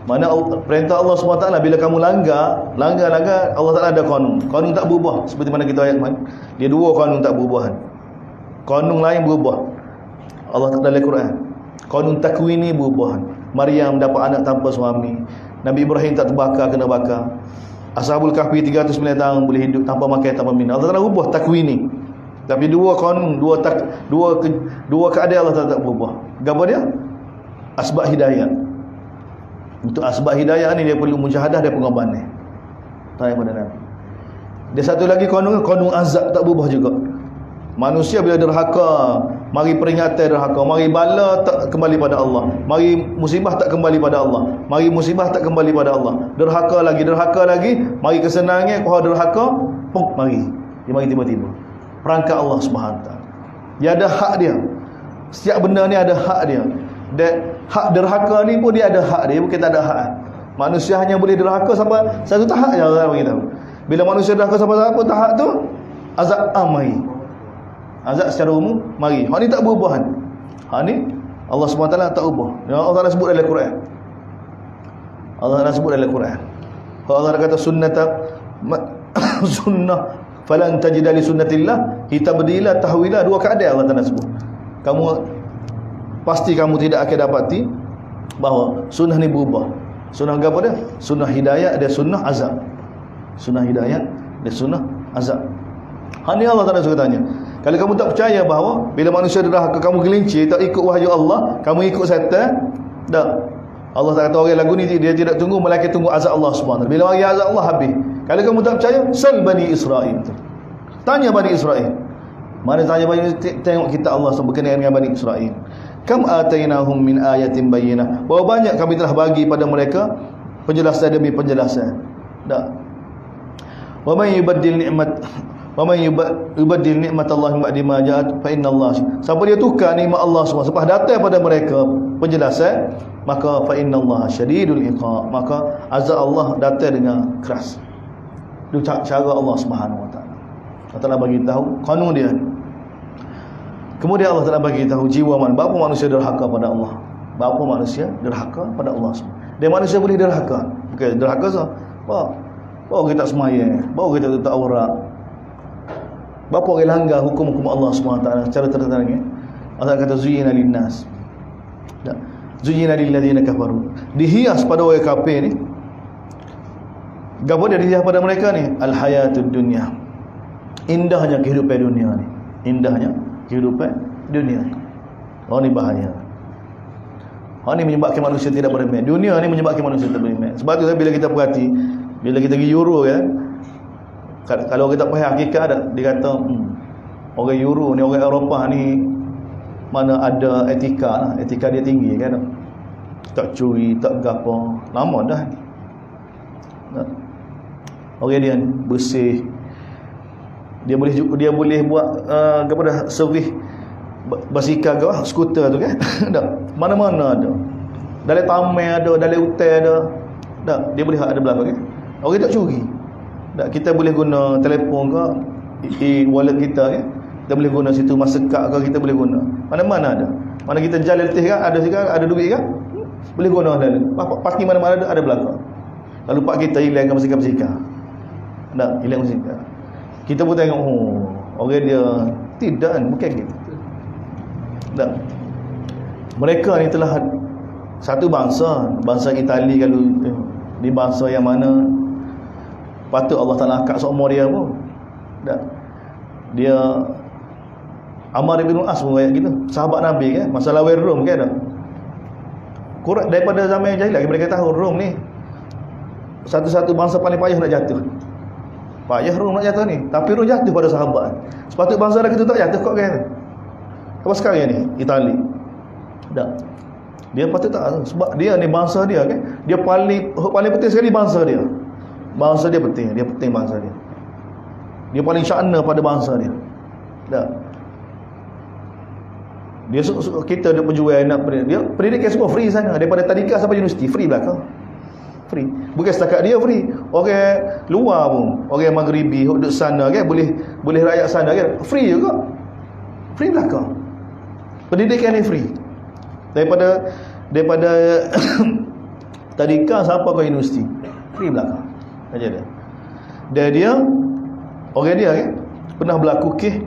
mana perintah Allah SWT, bila kamu langgar, Allah Ta'ala ada kanun tak berubah. Seperti mana kita ayat mana, dia dua kanun tak berubah. Kanun lain berubah Allah Ta'ala dalam Quran. Kanun takwini berubah. Maryam dapat anak tanpa suami, Nabi Ibrahim tak terbakar, kena bakar. Ashabul Kahfi 309 tahun boleh hidup tanpa makan, tanpa minum. Allah Ta'ala ubah takwini. Tapi dua kanun, dua keadaan Allah Ta'ala tak berubah. Apa dia? Asbab hidayah. Untuk asbab hidayah ni dia perlu mujahadah dan pengorbanan. Tanya pada Nabi. Dia satu lagi kanun azab tak berubah juga. Manusia bila derhaka, mari peringatan derhaka, mari bala tak kembali pada Allah, mari musibah tak kembali pada Allah, mari musibah tak kembali pada Allah, derhaka lagi, mari kesenangan, kau derhaka, mari. Dia mari tiba-tiba. Perangkat Allah SWT. Dia ada hak dia. Setiap benda ni ada hak dia. Dan hak derhaka ni pun dia ada hak dia, bukan tak ada hak. Manusia hanya boleh derhaka sampai satu tahap je Allah bagi tahu. Bila manusia derhaka sampai satu tahap tu, azab amai. Azab secara umum mari. Hak ni tak berubah. Hak ni Allah SWT tak ubah. Allah Ta'ala sebut dalam Quran. Allah Ta'ala sebut dalam Quran. Allah Ta'ala kata sunnah falan tajida li sunnatillah tabdila tahwila, dua keadaan Allah Ta'ala sebut. Pasti kamu tidak akan dapati bahawa sunnah ni berubah. Sunnah apa dia? Sunnah hidayah dan sunnah azab. Sunnah hidayah dan sunnah azab. Hak ni Allah Ta'ala suka tanya. Kalau kamu tak percaya bahawa bila manusia derhaka, kamu gelincir, tak ikut wahyu Allah, kamu ikut syaitan, tak. Allah tak kata orang lagu ni dia tidak tunggu malaikat, tunggu azab Allah SWT. Bila mari azab Allah habis. Kalau kamu tak percaya, sal Bani Israel. Tanya Bani Israel. Mana tanya Bani Israel, tengok kita Allah berkenaan dengan Bani Israel. Kam atainahum min ayatin bayyinah. Berapa banyak kami telah bagi pada mereka penjelasan demi penjelasan. Tak. Wa may yubaddil nikmat Allah ba'da ma ja'at fa inna Allah. Siapa dia tukar nikmat Allah semua selepas datang pada mereka penjelasan, maka fa inna Allah syadidul iqab, maka azab Allah datang dengan keras. Itu cara Allah Subhanahu wa taala. Allah Taala bagi tahu kanun dia. Kemudian Allah Taala bagi tahu jiwa berapa manusia derhaka pada Allah. Berapa manusia derhaka pada Allah semua. Dia manusia boleh derhaka. Bukan derhaka sah. Bawa kita semayang, bawa kita tutup aurat. Berapa orang langgar hukum-hukum Allah SWT secara terang-terang. Allah kata zuyyina linnas. Zuyyina lilladzina kafaru. Dihias pada orang kafir ni. Gapo dia dihias pada mereka ni? Al-hayatud dunya. Indahnya kehidupan dunia ni. Indahnya kehidupan dunia ni. Oh ni bahaya. Oh ni menyebabkan manusia tidak beriman. Dunia ni menyebabkan manusia tidak beriman. Sebab tu bila kita perhati, bila kita pergi Euro kalau kita faham hakikat ada, dia kata orang Euro ni, orang Eropah ni mana ada etika lah. Etika dia tinggi kan. Tak curi, tak gapo. Lama dah. Orang dia bersih. Dia boleh buat kepada servis basikal ke skuter tu kan. Mana-mana ada. Dalam taman ada, dalam hotel ada. Dia boleh ada belakang kan. Orang tak curi. Tak, kita boleh guna telefon ke wallet kita kan. Kita boleh guna situ Mastercard ke, kita boleh guna. Mana-mana ada. Mana kita jalan letih kan, ada duit kan? Boleh guna dalam. Parking mana-mana ada belakang. Lalu pak kita hilangkan basikal-basikal. Tak, hilang basikal. Kita pun tengok orang dia tidak kan, bukan gitu. Tak. Mereka ni telah satu bangsa Itali, kalau di bangsa yang mana patut Allah Ta'ala angkat seumur dia pun. Tak. Dia Ammar bin As pun kayak gitu, sahabat Nabi kan, masa lawan Rom kan dah. Kurang daripada zaman jahiliah mereka tahu Rom ni satu-satu bangsa paling payah nak jatuh. Payah Rom nak jatuh ni, tapi Rom jatuh pada sahabat. Sepatut bangsa dah kita tak jatuh kok kan. Apa sekarang ni Itali. Tak. Dia patut tak, sebab dia ni bangsa dia kan. Dia paling penting sekali bangsa dia. Bangsa dia penting, dia penting bangsa dia. Dia paling syakna pada bangsa dia. Tak. Dia kita dia penjual nak pendidikan semua free sana, daripada tadika sampai universiti free belakang. Free. Bukan setakat dia free. Orang luar pun, orang Maghribi duduk sana kan, boleh rakyat sana kan, free juga. Free belakang. Pendidikan ni free. Daripada tadika sampai ke universiti free belakang. Aja dia. Dan dia orang dia kan pernah berlaku kes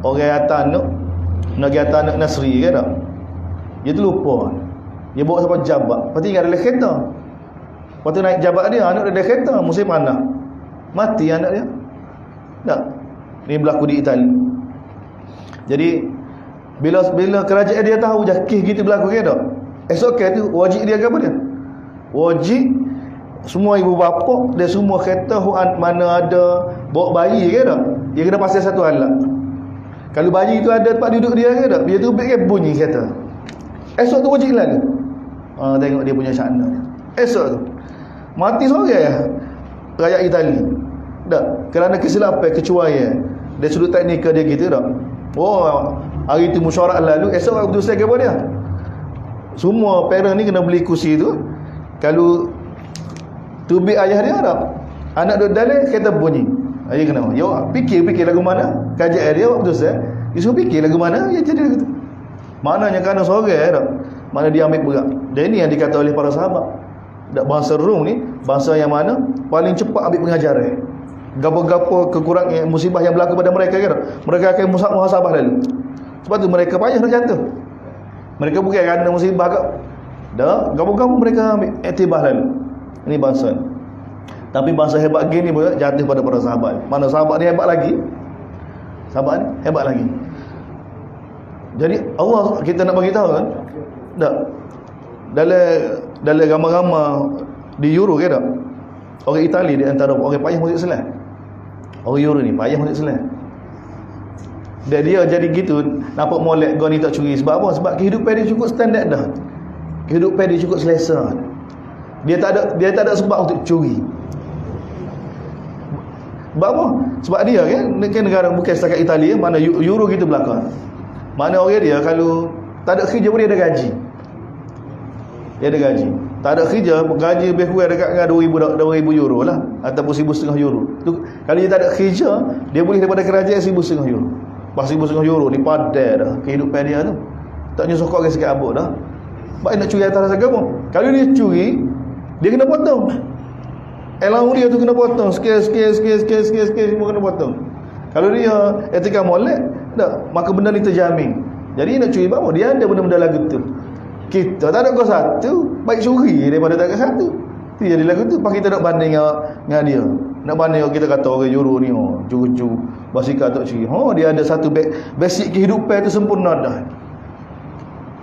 orang atanuk nak pergi atanuk Nasri kan tak. Dia terlupa. Dia bawa sampai jabat. Lepas tu ingat ada kereta. Lepas tu naik jabat dia, anak dia ada kereta, musim panah. Mati anak dia. Tak. Ni berlaku di Itali. Jadi bila kerajaan dia tahu je kes gitu berlaku kan tak. Esok kes tu wajib dia ke apa dia? Wajib semua ibu bapa dan semua kereta mana ada bawa bayi ke tak, dia kena pasal satu alat. Kalau bayi tu ada tempat duduk dia ke tak, dia tu kan bunyi kereta. Esok tu wajib lagi. Tengok dia punya syakna. Esok tu mati seorang rakyat Itali. Tak, kerana kesilapan kecuaian dari sudut teknikal dia gitu tak. Oh, hari tu mesyuarat lalu, esok keputusan ke apa dia? Semua parent ni kena beli kursi tu. Kalau tubik ayah dia tak, anak duduk dalam kereta bunyi. Ayah kena, ya fikir lagu mana, kajian dia waktu saya, dia suruh fikir lagu mana, ya jadi lagu tu. Maknanya kerana seorang tak, mana dia ambil berat. Dan ini yang dikata oleh para sahabat. Bangsa Rom ni, bangsa yang mana paling cepat ambil pengajaran. Gapo-gapo kekurangan musibah yang berlaku pada mereka kan, mereka akan muhasabah lalu. Sebab tu mereka payah nak jatuh. Mereka bukan kerana musibah kat. Dah, gapo-gapo mereka ambil iktibar lalu. Ini bangsa ni. Tapi bangsa hebat gini pun jatuh pada para sahabat. Mana sahabat ni hebat lagi? Sahabat ni hebat lagi. Jadi Allah kita nak bagi tahu kan? Tak. Dalam ramai-ramai di Euro ke tak? Orang Itali di antara orang payah masuk Islam. Orang Euro ni payah masuk Islam. Dan dia jadi gitu, nampak molek kau ni tak curi. Sebab apa? Sebab kehidupan dia cukup standard dah. Kehidupan dia cukup selesa. Dia tak ada sebab untuk curi. Sebab apa? Sebab dia kan negara bukan setakat Itali, mana Euro gitu belakang. Mana orang dia kalau tak ada kerja pun dia ada gaji. Dia ada gaji. Tak ada kerja, gaji lebih kurang dekat dengan 2,000 euro lah, ataupun 1,500 euro. Tu kalau dia tak ada kerja, dia boleh daripada kerajaan 1,500 euro. Pas 1,500 euro ni padat dah kehidupan dia tu. Tak nyusuh kau sikit abuk dah. Sebab nak curi atas agama. Kalau dia curi, dia kena potong. Elang dia tu kena potong. Sikit semua kena potong. Kalau dia etika molek, tak, maka benda ni terjamin. Jadi nak curi apa? Dia ada benda-benda lagu tu. Kita tak ada kau satu, baik curi daripada tak ada satu. Tu jadi lagu tu. Pas kita nak banding dengan dia. Nak banding kita kata orang Euro ni, cu-cu, basikal tak curi. Dia ada satu basic kehidupan tu sempurna dah.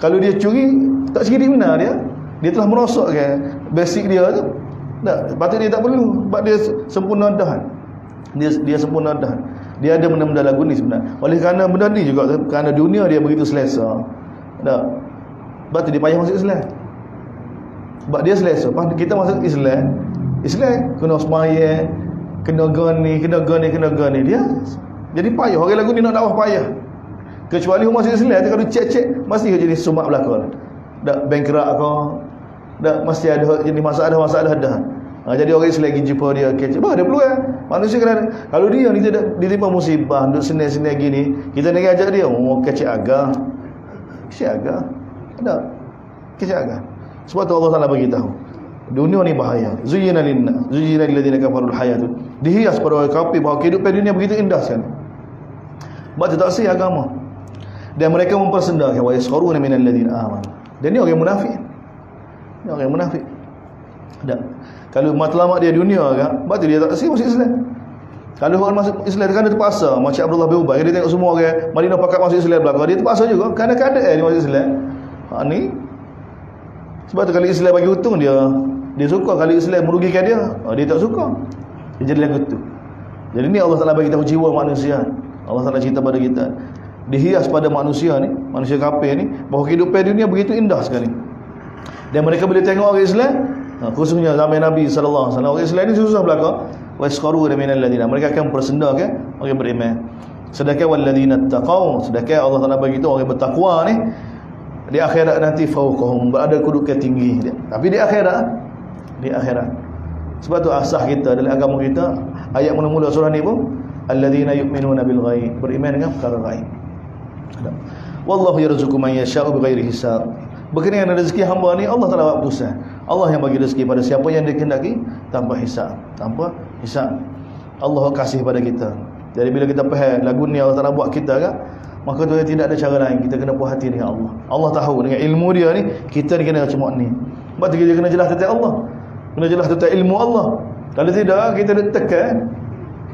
Kalau dia curi, tak sikit benar dia. Dia telah merosakkan basic dia tu. Tak, patut dia tak perlu. Sebab dia sempurna dah. Dia sempurna dah. Dia ada benda-benda lagu ni sebenarnya. Oleh kerana benda ni juga, kerana dunia dia begitu selesa. Tak. Sebab tu dia payah masuk Islam. Sebab dia selesa. Lepas kita masuk Islam kena sembahyang, kena gani. Dia jadi payah. Orang lagu ni nak dakwah payah. Kecuali orang masuk Islam tu, kalau cek mesti jadi sumak belakang. Tak bankrupt kau. Tak mesti ada jadi masalah dah. Jadi orang Islam lagi jumpa dia kecek. Dia peluang. Manusia kena, kalau dia ni tidak ditimpa musibah, duduk senang-senang gini, kita nak ajak dia, kecek agak. Tak. Kecek agak. Sebab tu Allah Taala bagi tahu. Dunia ni bahaya. Zuyyina lilladzina kafarul hayatu. Dihias pada orang kafir bahawa kehidupan dunia begitu indah sekali. Sebab tu tak sih agama. Dan mereka mempersendakan wa yaskharuna minal ladzina amanu. Dan ni orang munafik. Ni orang munafik. Tak. Kalau matlamat dia dunia kan, sebab tu dia tak sih masuk Islam. Kalau orang masuk Islam kan dia terpaksa. Macam Abdullah bin Ubay, dia tengok semua orang Madinah pakat masuk Islam belakang, dia terpaksa juga. Kadang-kadang dia masuk Islam. Ni sebab tu kalau Islam bagi untung dia suka, kalau Islam merugikan dia tak suka. Dia jadi lagu tu. Jadi ni Allah Taala bagi tahu jiwa manusia. Allah Taala cerita pada kita, dihias pada manusia ni, manusia kafir ni, bahawa kehidupan dunia begitu indah sekali. Dan mereka boleh tengok orang Islam, khususnya zaman Nabi sallallahu alaihi wasallam, orang Islam ni susah belaka. Wasqaru minal ladina, mereka akan bersendakan orang beriman. Sedangkan walladzina taqau, sedangkan Allah Taala bagi tahu orang bertakwa ni di akhirat nanti fauqahum, berada kedudukan tinggi dia. Tapi di akhirat. Sebab tu asas kita dalam agama kita, ayat mula-mula surah ni pun alladzina yu'minuna bil ghaib, beriman dengan perkara ghaib. Wallahu yarzuqu man yasha'u bighairi hisab. Berkenaan dengan rezeki hamba ni, Allah Taala buat keputusan. Allah yang bagi rezeki pada siapa yang dia kehendaki tanpa hisab. Allah kasih pada kita. Jadi bila kita faham lagu ni Allah Taala buat kita kan, maka tu tidak ada cara lain, kita kena puas hati dengan Allah. Allah tahu dengan ilmu dia ni, kita ni kena macam ni. Sebab tu kita kena jelas tentang Allah, kena jelas tentang ilmu Allah. Kalau tidak, kita nak tekan,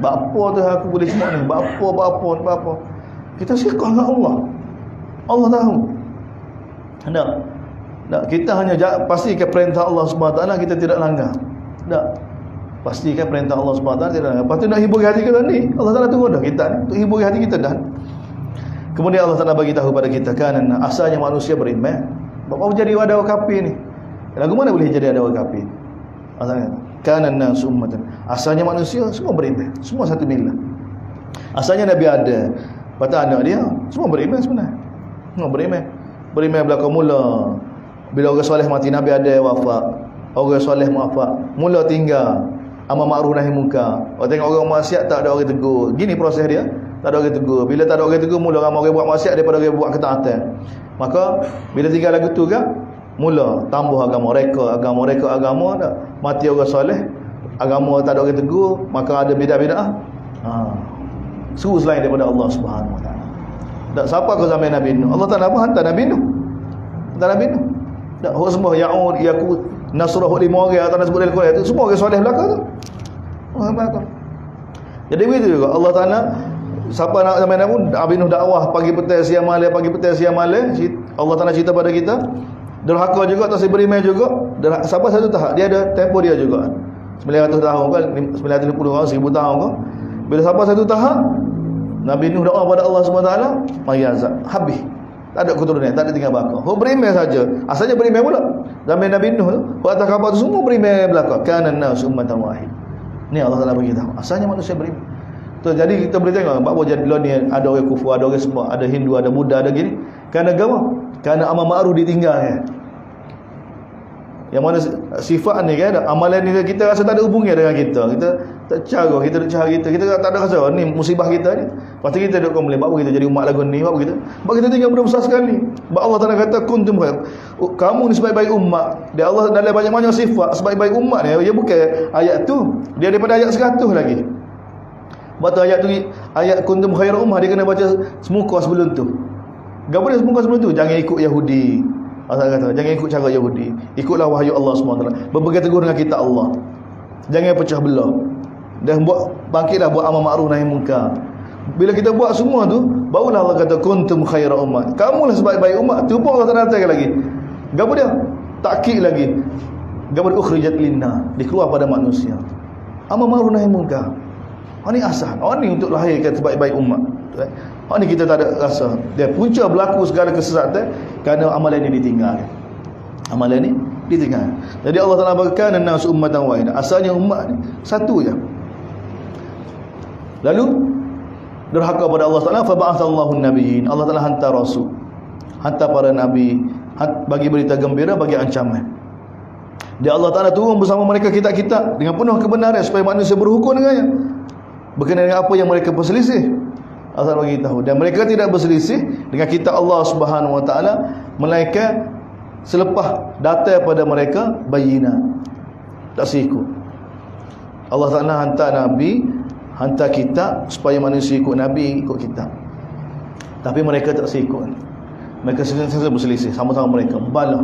apa tu aku boleh semua ni, apa. Kita syirkah dengan Allah. Allah tahu. Tak, kita hanya pastikan perintah Allah SWT kita tidak langgar. Tak, pastikan perintah Allah SWT tidak langgar. Lepas tu nak hibur hati kita ni, Allah Taala tunggu dah kita ni, untuk hibur hati kita dah. Kemudian Allah Taala bagi tahu pada kita, kan asalnya manusia beriman. Bapak jadi ada orang kafir ni, lagu mana boleh jadi ada orang kafir? Asalnya kana an-nasu ummatan, asalnya manusia semua beriman, semua satu milah. Asalnya Nabi ada, patah anak dia semua beriman sebenarnya. Semua beriman belakang mula. Bila orang soleh mati, Nabi ada wafat, orang soleh wafat, mula tinggal amal ma'ruf nahi munkar. Orang tengok orang maksiat tak ada orang tegur. Gini proses dia, tak ada orang tegur. Bila tak ada orang tegur, mula ramai orang buat maksiat daripada orang buat ketaatan. Maka bila tinggal lagu tu kan, mula tambah agama tak. Mati orang soleh, agama tak ada orang tegur, maka ada bidah-bidah. Suruh selain daripada Allah Subhanahu Wa Taala. Tak siapa ke zaman Nabi Nuh. Allah Taala pun hantar Nabi Nuh. Tak semua Ya'ud, Yakut, Nasrah 5 orang atau nak sebut dalam Quran itu semua orang soleh belaka tu. Jadi begitu juga Allah Taala, siapa nak zaman Nabi Nuh dakwah pagi petang siang malam, Allah Taala cerita pada kita, derhaka juga tak beriman juga. Siapa satu tahap dia ada tempoh dia juga. 900 tahun kan, 950 tahun, 1000 tahun kan. Bila siapa satu tahap Nabi Nuh doa pada Allah SWT, mayazak, habis. Tak ada keturunan, tak ada tinggal bakal. Beriman saja. Asalnya beriman pula. Zaman Nabi Nuh tu, atas kapal tu semua beriman belakang. Kana an-nasu ummatan wahid. Ni Allah Taala bagi tahu. Asalnya manusia beriman. Tu jadi kita boleh tengok bahawa jadi ni ada orang kufur, ada orang semua, ada Hindu, ada Buddha, ada gini. Kerana agama, kerana amal ma'ruf ditinggal kan. Yang mana sifat ni kan, amalan ni kita rasa tak ada hubungan dengan kita. Kita tak cara, kita nak cara kita tak ada rasa ni musibah kita ni. Lepas tu kita duk komplain, apa kita jadi umat lagu ni, apa kita? Sebab kita tinggal benda besar sekali. Sebab Allah Taala kata kuntum khair. Kamu ni sebaik-baik umat. Dia Allah dalam banyak-banyak sifat sebaik-baik umat ni. Dia bukan ayat tu, dia daripada ayat 100 lagi. Sebab tu ayat kuntum khair ummah dia kena baca semuka sebelum tu. Gapo dia semuka sebelum tu? Jangan ikut Yahudi. Allah kata, jangan ikut cara Yahudi. Ikutlah wahyu Allah SWT. Berpegang teguh dengan kitab Allah. Jangan pecah belah. Dan bangkitlah buat amal ma'ruf nahi munkar. Bila kita buat semua tu, barulah Allah kata kuntum khaira ummah. Kamulah sebaik-baik umat. Tu pun Allah tak datang lagi. Gapo dia? Takkid lagi. Gapo ukhrijat linna, dikeluar pada manusia. Amal ma'ruf nahi munkar. Ini asal. Ini untuk lahirkan sebaik-baik umat. Ini kita tak ada rasa. Dia punca berlaku segala kesesatan kerana amalan ini ditinggalkan. Jadi Allah Taala berkata an-nas ummatan wahidah. Asalnya umat ni satu je. Lalu derhaka pada Allah Taala, fa ba'atsallahu an-nabiyyin. Allah Taala hantar rasul. Hantar para nabi bagi berita gembira, bagi ancaman. Dia Allah Taala turun bersama mereka kitab-kitab dengan penuh kebenaran supaya manusia berhukum dengannya. Berkenaan dengan apa yang mereka berselisih. Allah bagi tahu, dan mereka tidak berselisih dengan kitab Allah Subhanahu Wa Taala melainkan selepas datang pada mereka bayina, tak sikut. Allah Taala hantar nabi, hantar kitab supaya manusia ikut nabi, ikut kitab. Tapi mereka tak sikut. Mereka sentiasa berselisih sama-sama mereka bala.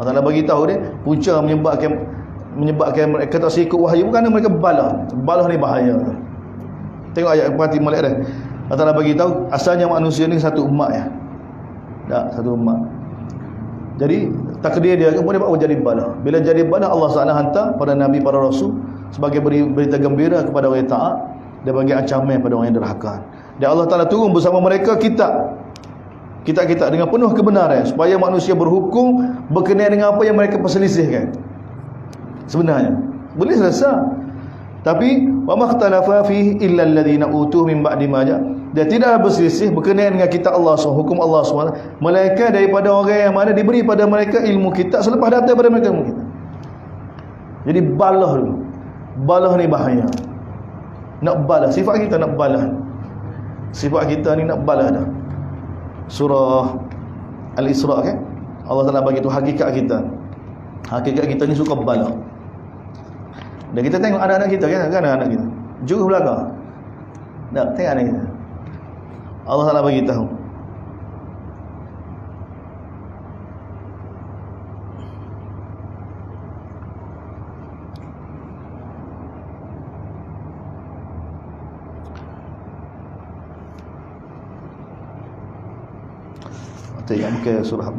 Allah Taala bagi tahu dia punca menyebabkan mereka tak sikut wahyu kerana mereka bala. Bala ni bahaya. Tengok ayat perhati molek dah. Allah Ta'ala bagi tahu asalnya manusia ni satu umat ya. Tak, satu umat. Jadi takdir dia kemudian bawa jadi bala. Bila jadi bala, Allah Ta'ala hantar pada nabi, para rasul sebagai berita gembira kepada orang yang taat dan bagi ancaman pada orang yang derhaka. Dan Allah Ta'ala turun bersama mereka kitab dengan penuh kebenaran supaya manusia berhukum berkenaan dengan apa yang mereka perselisihkan. Sebenarnya boleh selesai, tapi wa makhtalafa fihi illa alladhina utuh min ba'di ma ja'. Dia tidak berselisih berkenaan dengan kitab Allah SWT, hukum Allah SWT, melainkan daripada orang yang mana diberi pada mereka ilmu kitab selepas datang pada mereka ilmu kitab. Jadi balah dulu. Balah ni bahaya. Nak balah, sifat kita nak balah. Sifat kita ni nak balah dah. Surah Al-Isra kan, Allah Ta'ala bagi tu hakikat kita. Hakikat kita ni suka balah. Dan kita tengok anak-anak kita kan, anak-anak kita juru belakang. Tak, tengok anak kita. Allah Ta'ala bagi tahu.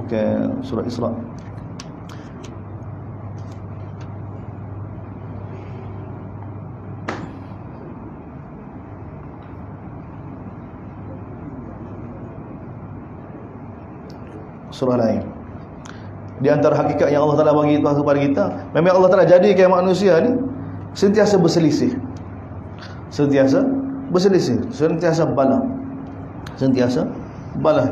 Bukan surah Isra. Surah lain. Di antara hakikat yang Allah Ta'ala bagi tahu kepada kita, memang Allah Ta'ala jadikan manusia ni sentiasa berselisih. Sentiasa berselisih, sentiasa balah. Sentiasa balah.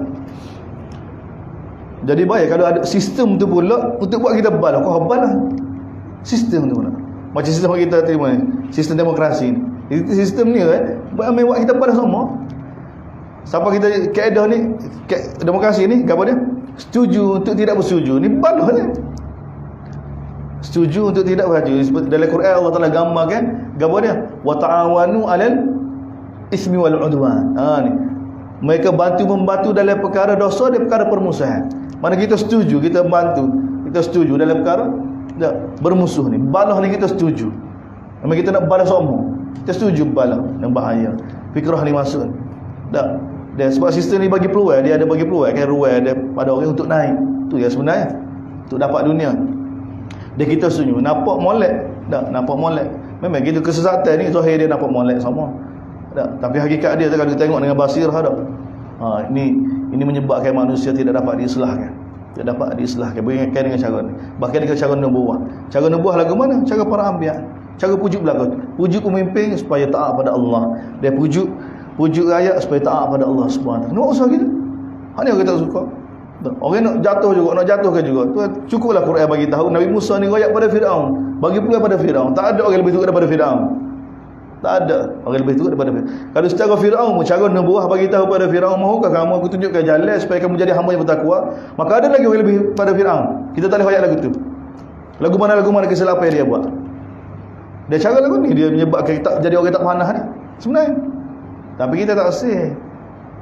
Jadi baik kalau ada sistem tu pula untuk buat kita balah. Kau balah sistem tu pula. Macam sistem kita terima ni, sistem demokrasi ni. Sistem ni buat kita balah semua. Siapa kita kaedah ni, demokrasi ni, apa dia? Setuju untuk tidak bersetuju. Ni balah ni. Setuju untuk tidak bersetuju. Dalam Quran Allah Ta'ala gambarkan, apa dia? Wa ta'awanu 'alal ismi wal 'udwan. Ni. Mereka membantu dalam perkara dosa dan perkara permusuhan. Mana kita setuju, kita bantu, kita setuju dalam perkara bermusuh ni. Balah ni kita setuju. Memang kita nak balas semua. Kita setuju balah, yang bahaya. Fikrah ni masuk. Tak. Dan sebab sistem ni bagi peluang, dia ada bagi peluang kan, ruang ada pada orang untuk naik. Tu yang sebenarnya. Untuk dapat dunia. Dan kita setuju. Nampak molek. Tak, nampak molek. Memang gitu kesesatan ni zahir dia nampak molek sama. Tak, tapi hakikat dia kalau kita tengok dengan basirah dak. Ini menyebabkan manusia tidak dapat diislahkan. Tidak dapat diislahkan berkaitan dengan cara ni. Bahkan dengan cara nubuah. Cara nubuah lagu mana? Cara para anbiya. Cara pujuk belaka. Pujuk pemimpin supaya taat pada Allah. Dan pujuk rakyat supaya taat pada Allah Subhanahu. Kenapa usah gitu? Hanya orang tak suka. Orang nak jatuh juga, nak jatuhkan juga. Tu cukuplah Quran bagi tahu Nabi Musa ni royak pada Firaun. Bagi peluang pada Firaun. Tak ada orang lebih teruk daripada Firaun. Tak ada orang lebih teruk daripada Firaun. Kalau secara Firaun, cara nubuah bagi tahu pada Firaun, mahukah kamu aku tunjukkan jalan supaya kamu jadi hamba yang bertakwa? Maka ada lagi orang lebih pada Firaun. Kita tak boleh royak lagu tu. Lagu mana kesilapan dia buat. Dia cara lagu ni dia menyebabkan kita jadi orang tak panah ni. Sebenarnya. Tapi kita tak sih.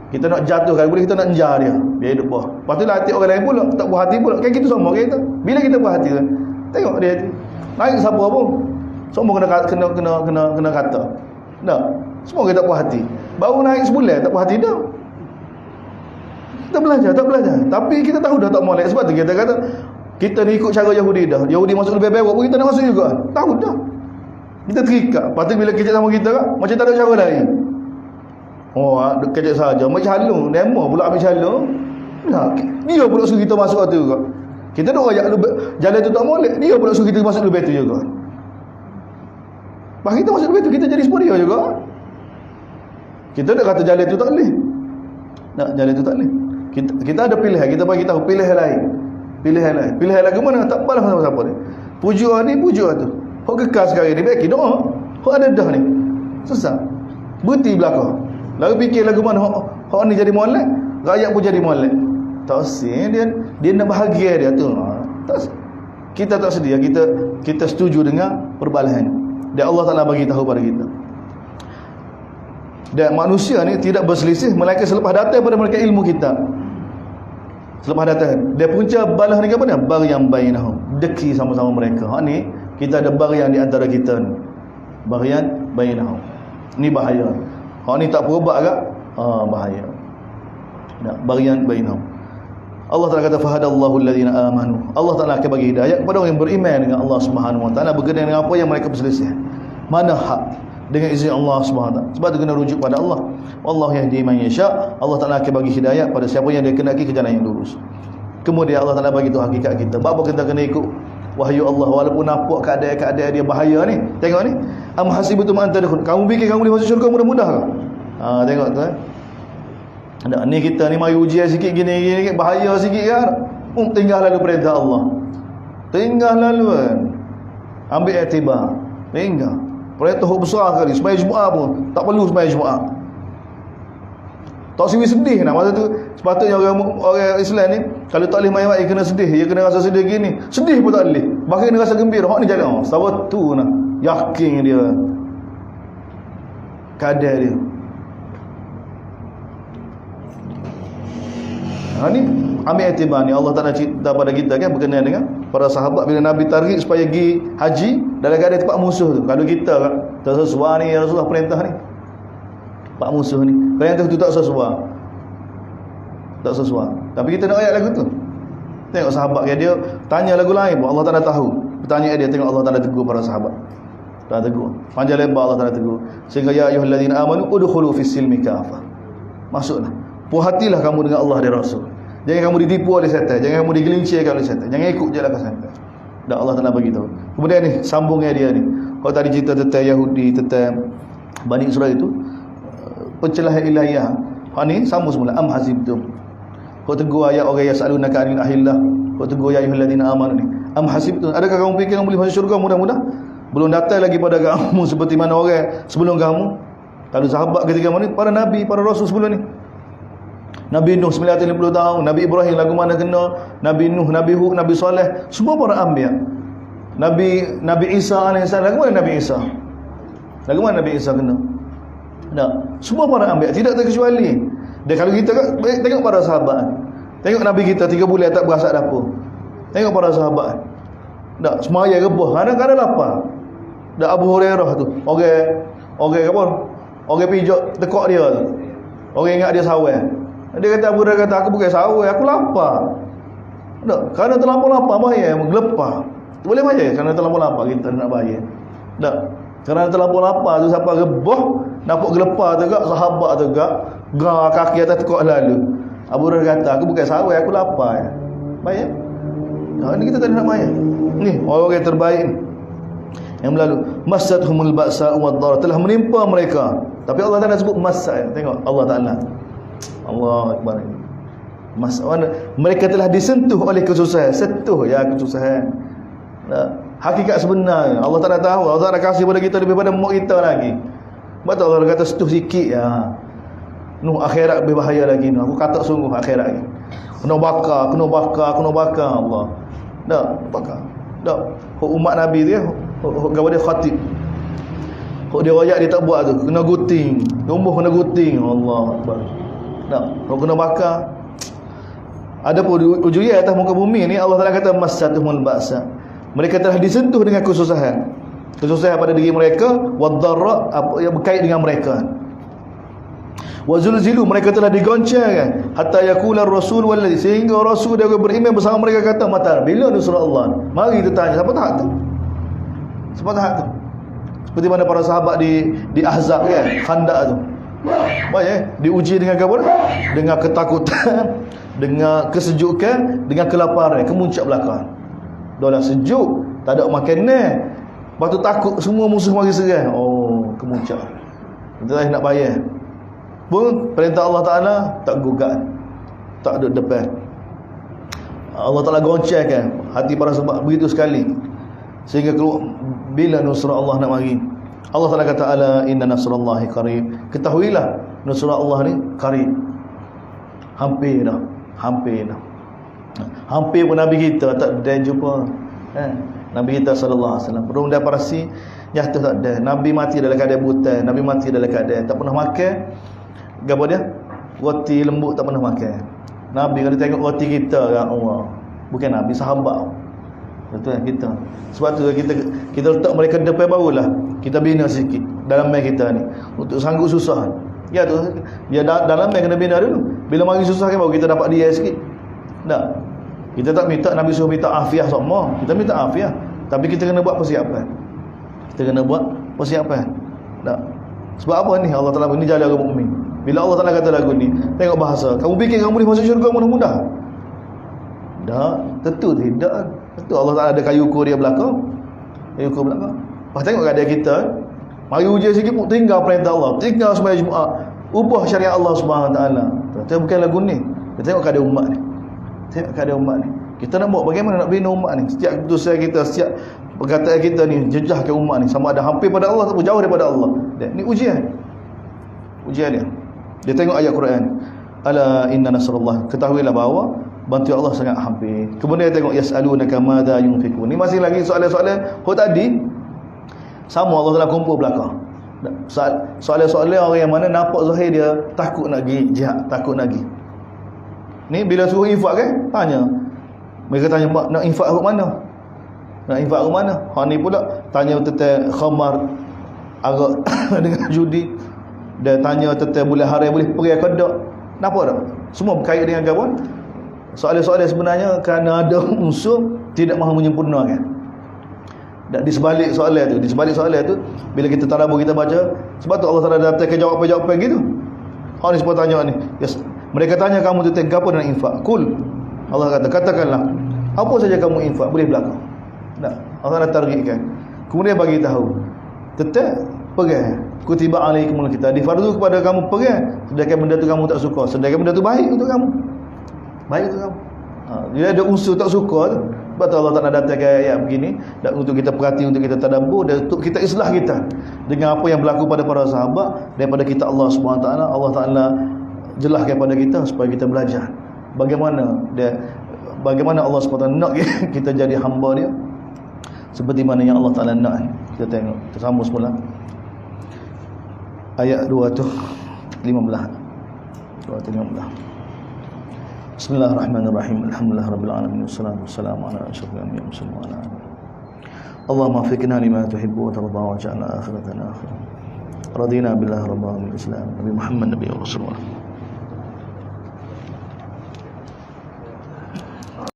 Kita nak jatuhkan, boleh kita nak enjar dia. Biar hidup bawah. Lepas tu lah hati orang lain pula, tak puas hati pula. Kan kita semua kita. Bila kita puas hati kan? Tengok dia hati. Naik siapa pun. Semua kena kata. Tak. Semua kita tak puas hati. Baru naik sebulan tak puas hati dah. Kita tak belajar. Tapi kita tahu dah tak molek. Sebab tu kita kata kita ni ikut cara Yahudi dah. Yahudi masuk lebih baik pun kita nak masuk juga. Tahu dah. Kita terikat. Lepas tu bila kejap sama kita kan, macam tak ada cara lain. Oh, kejap saja. Macam halung. Demo pula ambil halung. Nah, dia pula suruh kita masuk tu juga. Kita dah rayak jalan tu tak molek. Dia pula suruh kita masuk lebih tu juga. Bah kita masuk lebih tu kita jadi seperti dia juga. Kita dah kata jalan tu tak boleh. Tak, jalan tu tak boleh. Kita ada pilihan. Kita bagi tahu pilihan lain. Pilihan lain ke mana? Tak apalah siapa ni. Pujuk ni, pujuk tu. Hok kekal sekarang ni, baik doa. Hok ada dah ni. Susah. Berhenti belakang. Lalu fikir lagu mana hok ni jadi molek, rakyat pun jadi molek. Tak usah dia nak bahagia dia tu. Tak, kita tak sedia, kita setuju dengan perbalahan. Dan Allah Taala bagi tahu pada kita. Dan manusia ni tidak berselisih melainkan selepas datang pada mereka ilmu kita. Selepas datang. Dia punca balah ni apa dia? Baghyan bainahum. Deki sama-sama mereka. Hak ni kita ada baghyan di antara kita ni. Baghyan bainahum. Ni bahaya. Hak ni tak berubat agak, bahaya. Nah, barian bainahum. Allah Taala kata fahadallahu alladhina amanu. Allah Taala akan bagi hidayah kepada orang yang beriman dengan Allah Subhanahu wa taala berkenaan dengan apa yang mereka berselisih. Mana hak dengan izin Allah Subhanahu wa taala. Sebab tu kena rujuk pada Allah. Wallahu yahdi man yasha. Allah Taala akan bagi hidayah pada siapa yang dia kehendaki ke jalan yang lurus. Kemudian Allah Taala bagi tu hakikat kita. Apa kita kena ikut wahyu Allah walaupun nampak keadaan-keadaan dia bahaya ni. Tengok ni. Am hasibtum an tadkhul. Kamu fikir kamu boleh masuk syurga mudah-mudah ke? Tengok tu ni kita ni mari ujian sikit gini bahaya sikit kan. Tinggal lalu perintah Allah. Tinggal lalu kan. Ambil iktibar. Tinggal. Perintah besar kali. Sembahyang Jumaat pun tak perlu sembahyang Jumaat. Tak sedih nak masa tu. Sepatutnya orang Islam ni kalau tak boleh mai-mai kena sedih. Dia kena rasa sedih gini. Sedih pun tak boleh. Bahkan kena rasa gembira. Hak ni jalan. Sebab tu nah. Yakin dia. Kadar dia. Ni ambil iktibar ni Allah Taala cerita pada kita kan berkenaan dengan para sahabat bila Nabi targhib supaya pergi haji dalam keadaan tempat musuh tu. Kalau kita tak sesuai ni ya Rasulullah perintah ni. Pak musuh ni. Perintah tu tak sesuai. Tak sesuai. Tapi kita nak ayat lagu tu. Tengok sahabat dia tanya lagu lain pun Allah Taala tahu. Pertanyaan dia tengok Allah Taala tegur para sahabat. Tak tegur. Panjang lebar Allah Taala tegur. Sehingga ya ayyuhallazina amanu udkhulu fis silmi kafah. Masuklah. Puas hatilah kamu dengan Allah dan Rasul. Jangan kamu ditipu oleh syaitan, jangan kamu digelincirkan oleh syaitan. Jangan ikut jalan syaitan. Dan Allah Taala bagi tahu. Kemudian ni sambungnya dia ni. Kalau tadi cerita tentang Yahudi, tentang Bani Israel itu pencelahan ilahiyah. Hak ni sambung semula am hasibtum. Kau tegur ayat orang yang salunaka anil ahillah. Kau tegur ya ayyuhallazina amanu ni. Am hasibtum. Adakah kamu fikir kamu boleh masuk syurga mudah-mudah? Belum datang lagi pada kamu seperti mana orang sebelum kamu. Kalau sahabat ketika mana para nabi, para rasul sebelum ni. Nabi Nuh 950 tahun, Nabi Ibrahim lagu mana kena, Nabi Nuh, Nabi Hud, Nabi Saleh, semua para anbiya. Nabi Isa alaihissalam, lagu mana Nabi Isa? Lagu mana Nabi Isa kena? Tak, semua para anbiya, tidak terkecuali. Dan kalau kita tengok para sahabat, tengok Nabi kita 3 bulan tak berasak dapur. Tengok para sahabat. Tak, semaya rebah, kadang-kadang lapar. Tak, Abu Hurairah tu, orang apa? Orang pijak tekok dia tu. Orang ingat dia sawai. Dia kata Abu Hurairah kata aku bukan sawai, aku lapar. Tak, kerana terlampau lapar bahaya, gelepar. Boleh bahaya kerana terlampau lapar kita nak bahaya. Tak, kerana terlampau lapar tu siapa rebah, nampak gelepar tegak, sahabat tegak, gerak kaki atas tekok lalu. Abu Hurairah kata aku bukan sawai, aku lapar. Bahaya. Nah, ni kita tak nak bahaya. Ni orang yang terbaik ni. Yang berlalu massatuhumul ba'sa wad-dharra, telah menimpa mereka. Tapi Allah Taala sebut massa. Tengok Allah Taala. Allah Akbar. Mereka telah disentuh oleh kesusahan. Sentuh ya kesusahan. Hakikat sebenarnya Allah Taala tahu. Allah Taala kasih pada kita lebih pada mak kita lagi. Betul Allah kata sentuh sikit ya. Nuh akhirat lebih bahaya lagi. Aku kata sungguh akhirat lagi. Kena bakar Allah. Tak bakar. Tak. Umat Nabi dia kepada khatib. Kok dia royak dia tak buat tu. Kena guting. Tumbuh kena guting. Allah Akbar. Tak. Kau kena bakar. Ada pun ujung atas muka bumi ni Allah Taala kata massatuhumul ba'sa. Mereka telah disentuh dengan kesusahan. Kesusahan pada diri mereka, wad-dharra apa yang berkait dengan mereka. Wa zulzilu, mereka telah digoncangkan hatta yaqula ar-rasul wallazi, sehingga rasul dia beriman bersama mereka kata mata bila nusrat Allah. Mari kita tanya siapa tahap tu? Siapa tahap tu? Seperti mana para sahabat di Ahzab kan, Khandaq tu. Baik, diuji dengan apa? Dengan ketakutan, dengan kesejukan, dengan kelaparan, kemuncak belakang. Dah sejuk, tak ada makanan. Lepas tu takut semua musuh mari serang. Oh, kemuncak. Kita nak bayar. Pun perintah Allah Taala tak gugat. Tak duduk depan. Allah Taala goncangkan hati para sahabat begitu sekali. Sehingga bila nusrah Allah nak mari, Allah Taala kata ala inna nasrallahi qarib. Ketahuilah nusrah Allah ni qarib. Hampir dah. Hampir pun Nabi kita tak ada jumpa. Nabi kita sallallahu alaihi wasallam belum dapat rasi jatuh tak ada. Nabi mati dalam keadaan buta, Nabi mati dalam keadaan tak pernah makan. Gapo dia? Roti lembut tak pernah makan. Nabi kalau tengok roti kita ya Allah, bukan Nabi, sahabat. Betul kita. Sebab tu kita letak mereka depan barulah kita bina sikit dalam mai kita ni untuk sanggup susah. Ya tu, dia dalam yang kena bina dulu. Bila mari susah kan baru kita dapat dia sikit. Tak. Kita tak minta Nabi suruh minta afiah semua. Kita minta afiah, tapi kita kena buat persiapan. Kita kena buat persiapan. Tak. Sebab apa ni Allah Taala ni jalan orang mukmin. Bila Allah Taala kata lagu ni, tengok bahasa. Kamu fikir kamu boleh masuk syurga mudah-mudah? Tak, tentu tidak. Tentu Allah Taala ada kayu ukur dia belakang. Kayu ukur belakang. Pas tengok keadaan kita, mari uji sikit pun tinggal perintah Allah, tinggal sembahyang Jumaat, ubah syariat Allah Subhanahu Wa Taala. Kita bukan lagu ni. Kita tengok keadaan umat ni. Tengok keadaan umat ni. Kita nak buat bagaimana nak bina umat ni? Setiap keputusan kita, setiap perkataan kita ni jejahkan umat ni sama ada hampir pada Allah atau jauh daripada Allah. Ni ujian. Ujian dia. Dia tengok ayat Quran. Ala inna nasrullah. Ketahuilah bahawa bantuan Allah sangat hampir. Kemudian dia tengok yas'alunaka madza yunfikun. Ni masih lagi soalan-soalan kau tadi. Sama Allah Taala kumpul belakang. Soalan-soalan orang yang mana nampak zahir dia takut nak pergi jihad, takut nak pergi. Ni bila suruh infak kan? Tanya. Mereka tanya nak infak ke mana? Nak infak ke mana? Ha ni pula tanya tentang khamar, arak dengan judi. Dia tanya tentang bulan haram boleh pergi ke tak? Kenapa tak? Semua berkait dengan apa? Soalan-soalan sebenarnya kerana ada unsur tidak mahu menyempurnakan. Di sebalik soalan tu, bila kita tadabbur kita baca, sebab tu Allah Taala datangkan jawapan-jawapan gitu. Ha ni semua tanya ni. Yes. Mereka tanya kamu tentang apa dan infak. Kul. Allah kata, katakanlah apa saja kamu infak boleh belakang. Tak. Allah Taala targetkan. Kemudian bagi tahu tetap pegang. Kutiba alaikumul qital. Difardu kepada kamu pegang. Sedangkan benda tu kamu tak suka. Sedangkan benda tu baik untuk kamu. Baik untuk kamu. Dia ada unsur tak suka tu. Sebab tu Allah Taala datangkan ayat begini dan untuk kita perhati, untuk kita tadabbur dan untuk kita islah kita dengan apa yang berlaku pada para sahabat daripada kita Allah Subhanahu Wa Taala. Allah Taala jelaskan kepada kita supaya kita belajar bagaimana Allah SWT nak kita jadi hamba dia seperti mana yang Allah Ta'ala nak. Kita tengok, kita sambung semula ayat 215. Bismillahirrahmanirrahim. Alhamdulillah rabbil alamin wassalatu wassalamu ala asyrafil anbiya'i wal mursalin. Allahumma waffiqna lima tuhibbu wa tarda wa ja'alna akhiratana akhirah. Radina billahi rabbil alamin, Islam, Nabi Muhammad nabi wa rasulullah.